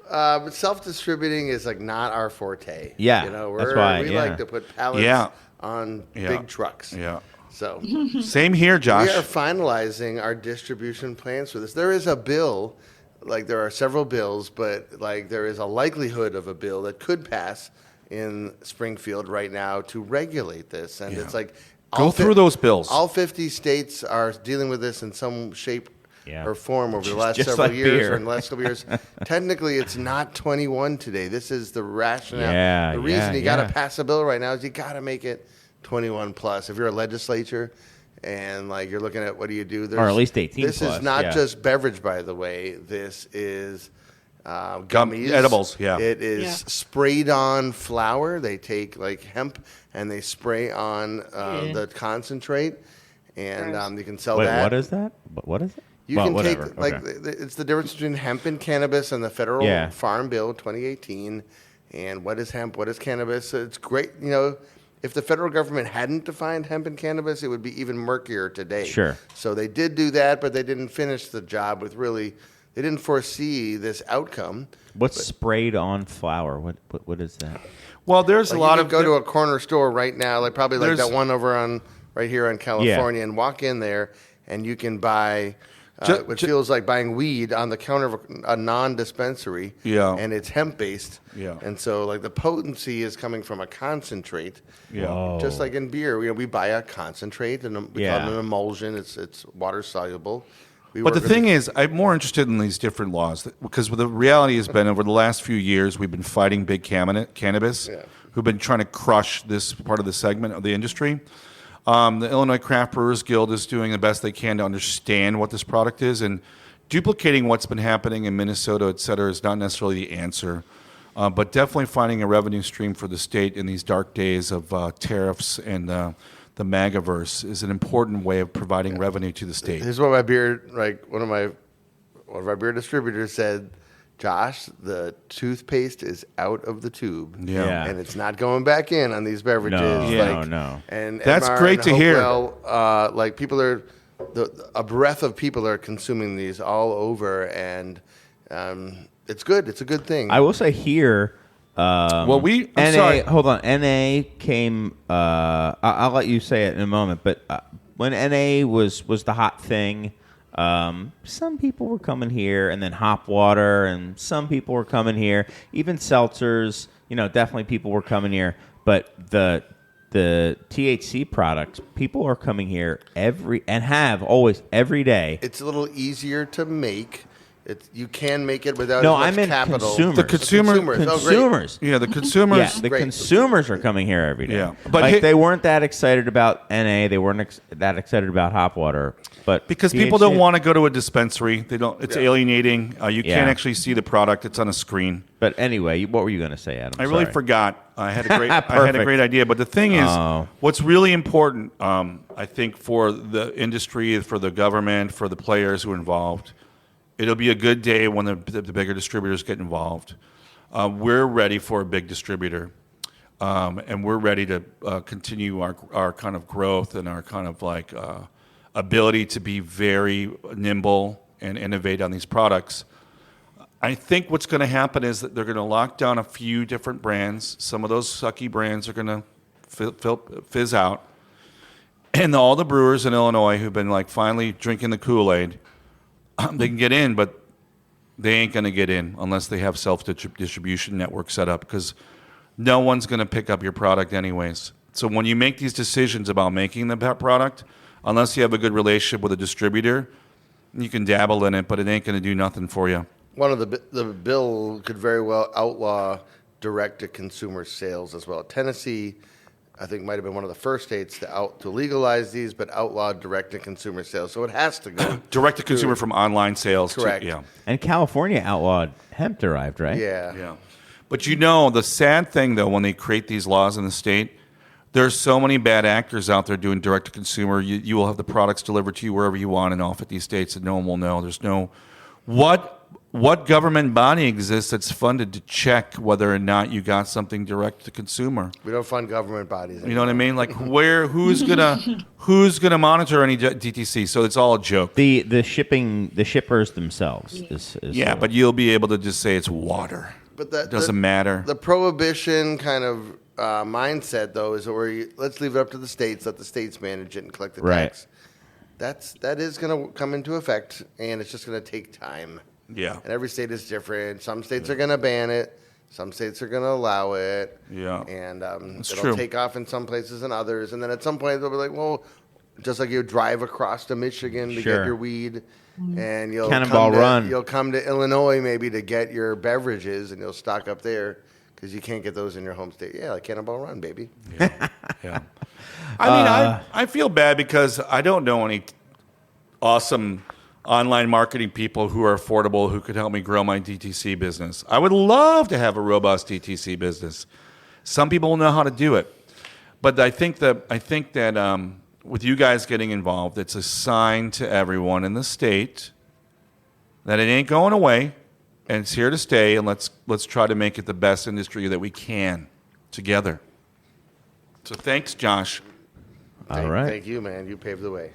But self-distributing is like not our forte. Yeah, you know, that's why, we yeah. like to put pallets Yeah. on Yeah. big trucks. Yeah. So Same here, Josh. we are finalizing our distribution plans for this. There is a bill, like there are several bills, but like there is a likelihood of a bill that could pass in Springfield right now to regulate this. And Yeah. it's like Go through those bills. All 50 states are dealing with this in some shape Yeah. or form over the last Just several like years. beer. Or in the last couple years, technically, it's not 21 today. This is the rationale. Yeah, the reason yeah, you got to yeah. pass a bill right now is you got to make it 21 plus. If you're a legislature and like you're looking at what do you do, Or at least 18 This plus, is not yeah. just beverage, by the way. This is gummies, edibles, yeah. It is Yeah. sprayed on flour. They take like hemp and they spray on Yeah. the concentrate, and Gross. you can sell Wait, that. what is that? What is it? You Well, can whatever. take like Okay. it's the difference between hemp and cannabis and the federal Yeah. Farm Bill 2018. And what is hemp? What is cannabis? It's great. You know, if the federal government hadn't defined hemp and cannabis, it would be even murkier today. Sure. So they did do that, but they didn't finish the job with really. They didn't foresee this outcome. What's sprayed on flour? What is that? Well, there's Like a lot you of could go to a corner store right now, like probably like There's- that one over on right here on California, and walk in there, and you can buy. It feels like buying weed on the counter of a non-dispensary. Yeah. And it's hemp-based. Yeah. And so, like, the potency is coming from a concentrate. Yeah. Whoa. Just like in beer, we buy a concentrate, and we call Yeah. it an emulsion. It's water-soluble. But the thing is, I'm more interested in these different laws because the reality has been over the last few years, we've been fighting big cannabis, Yeah. who've been trying to crush this part of the segment of the industry. The Illinois Craft Brewers Guild is doing the best they can to understand what this product is, and duplicating what's been happening in Minnesota, et cetera, is not necessarily the answer. But definitely finding a revenue stream for the state in these dark days of tariffs and the MAGAverse is an important way of providing revenue to the state. Here's what my beer, like one of our beer distributors said, Josh, the toothpaste is out of the tube. Yeah. And it's not going back in on these beverages. No. And That's EdMar great and to hear. Hopewell, like people are, a breath of people are consuming these all over, and it's good. It's a good thing. I will say here. Well, I'm NA. sorry. Hold on. NA came. I'll let you say it in a moment. But when NA was the hot thing, some people were coming here, and then hop water, and some people were coming here. Even seltzers. Definitely people were coming here. But the THC products, people are coming here have always every day. It's a little easier to make. You can make it without No, as much I meant capital. consumers. The consumers. Oh, great. Consumers. Yeah, the consumers. Yeah, the Great. consumers are coming here every day. Yeah. But But hey- they weren't that excited about NA. They weren't that excited about hop water. But Because people don't want to go to a dispensary. They don't. It's alienating. You Yeah. can't actually see the product. It's on a screen. But anyway, what were you going to say, Adam? I really Sorry. forgot. I had a great. I had a Perfect. great idea. But the thing is, Oh. what's really important, I think, for the industry, for the government, for the players who are involved, it'll be a good day when the bigger distributors get involved. We're ready for a big distributor, and we're ready to continue our kind of growth and our kind of like ability to be very nimble and innovate on these products. I think what's going to happen is that they're going to lock down a few different brands. Some of those sucky brands are going to fizz out. And all the brewers in Illinois who've been like finally drinking the Kool-Aid, they can get in, but they ain't going to get in unless they have self-distribution network set up, because no one's going to pick up your product anyways. So when you make these decisions about making the product, unless you have a good relationship with a distributor, you can dabble in it, but it ain't going to do nothing for you. One of the bill could very well outlaw direct-to-consumer sales as well. Tennessee, I think, might have been one of the first states to legalize these, but outlaw direct-to-consumer sales. So it has to go direct-to-consumer from online sales. Correct. Yeah. And California outlawed hemp-derived, right? Yeah. Yeah. But the sad thing, though, when they create these laws in the state, there's so many bad actors out there doing direct-to-consumer. You will have the products delivered to you wherever you want in all 50 states, and no one will know. There's no... What government body exists that's funded to check whether or not you got something direct to consumer? We don't fund government bodies anymore. You know what I mean? Like who's gonna monitor any DTC? So it's all a joke. The shippers themselves is Yeah, but you'll be able to just say it's water. But that It doesn't matter. The prohibition kind of mindset, though, is where let's leave it up to the states, let the states manage it and collect the tax. That is going to come into effect, and it's just going to take time. Yeah. And every state is different. Some states are going to ban it. Some states are going to allow it. Yeah. And it'll true. take off in some places and others. And then at some point, they'll be like, well, just like you drive across to Michigan to Sure. get your weed, and you'll Cannonball Run. You'll come to Illinois maybe to get your beverages, and you'll stock up there because you can't get those in your home state. Yeah, like Cannonball Run, baby. Yeah. I mean, I feel bad because I don't know any awesome online marketing people who are affordable who could help me grow my DTC business. I would love to have a robust DTC business. Some people know how to do it, but I think that with you guys getting involved, it's a sign to everyone in the state that it ain't going away, and it's here to stay. And let's try to make it the best industry that we can together. So thanks, Josh. All right. Thank you, man. You paved the way.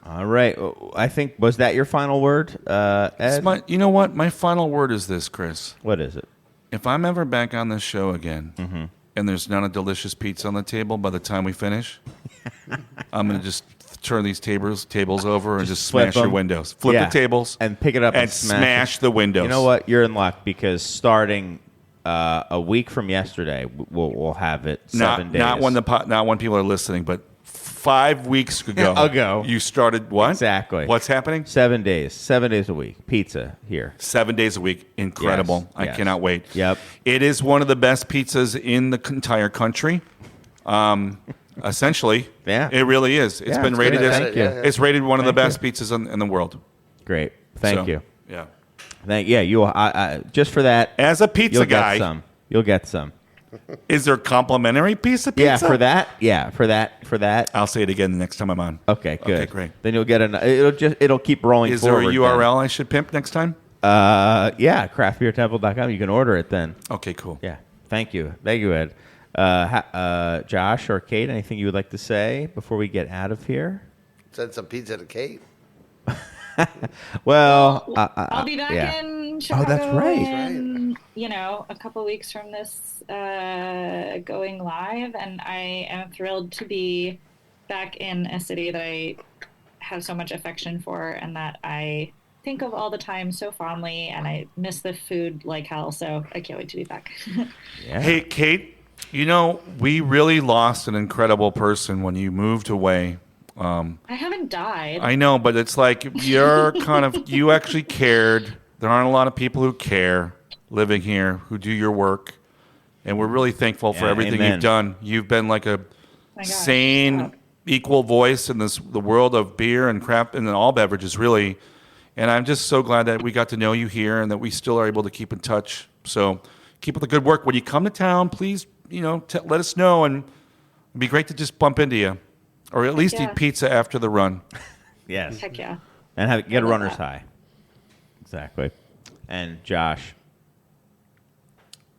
All right. I think, was that your final word, Ed? You know what? My final word is this, Chris. What is it? If I'm ever back on this show again, and there's not a delicious pizza on the table by the time we finish, I'm going to just turn these tables over and just flip smash your them. windows. Flip Yeah. the tables. And pick it up and smash the windows. You know what? You're in luck, because starting a week from yesterday, we'll have it 7 days. Not when people are listening, but 5 weeks ago. You started what? Exactly. What's happening? 7 days. 7 days a week. Pizza here. 7 days a week. Incredible. Yes, I yes. cannot wait. Yep. It is one of the best pizzas in the entire country. Essentially. Yeah. It really is. It's Yeah, been it's rated good. as Thank you. it's rated one of the Thank best pizzas in the world. Great. Thank So, you. Yeah. You just for that. As a pizza you'll guy, get some. You'll get some. is there complimentary piece of pizza? Yeah, for that. Yeah, for that. I'll say it again the next time I'm on. Okay, good. Okay, great. Then you'll get it'll keep rolling Is there forward. a URL I should pimp next time? Yeah, craftbeertemple.com. You can order it then. Okay, cool. Yeah. Thank you, Ed. Josh or Kate, anything you would like to say before we get out of here? Send some pizza to Kate. Well, I'll be back in Chicago. that's right. In, a couple weeks from this going live, and I am thrilled to be back in a city that I have so much affection for, and that I think of all the time so fondly, and I miss the food like hell. So I can't wait to be back. Yeah. Hey, Kate, we really lost an incredible person when you moved away. I haven't died. I know, but it's like you actually cared. There aren't a lot of people who care living here, who do your work. And we're really thankful for everything amen. you've done. You've been like a My gosh, sane, stop. equal voice in the world of beer and craft and all beverages, really. And I'm just so glad that we got to know you here and that we still are able to keep in touch. So keep up the good work. When you come to town, please, let us know. And it'd be great to just bump into you. Or at least yeah. eat pizza after the run. Yes. Heck yeah. And get a love runner's that. high. Exactly. And Josh.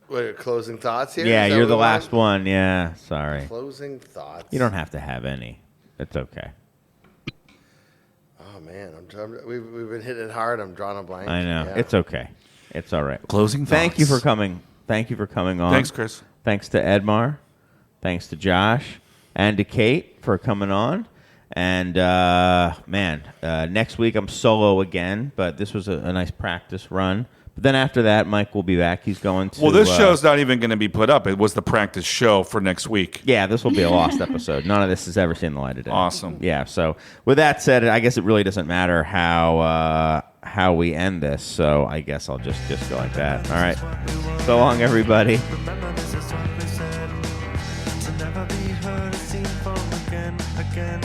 What are your closing thoughts here? Yeah, Is that you're what the we last want? one. Yeah, sorry. Closing thoughts. You don't have to have any. It's okay. Oh man, we've been hitting it hard. I'm drawing a blank. I know. Yeah. It's okay. It's all right. Closing Thank you for thoughts. coming. Thank you for coming on. Thanks, Chris. Thanks to EdMar. Thanks to Josh and to Kate for coming on. And, next week I'm solo again, but this was a nice practice run. But then after that, Mike will be back. He's going to... Well, this show's not even going to be put up. It was the practice show for next week. Yeah, this will be a lost episode. None of this has ever seen the light of day. Awesome. Yeah, so with that said, I guess it really doesn't matter how we end this, so I guess I'll just go like that. All right. So long, everybody. Remember this is what we said. To never be heard or seen from again.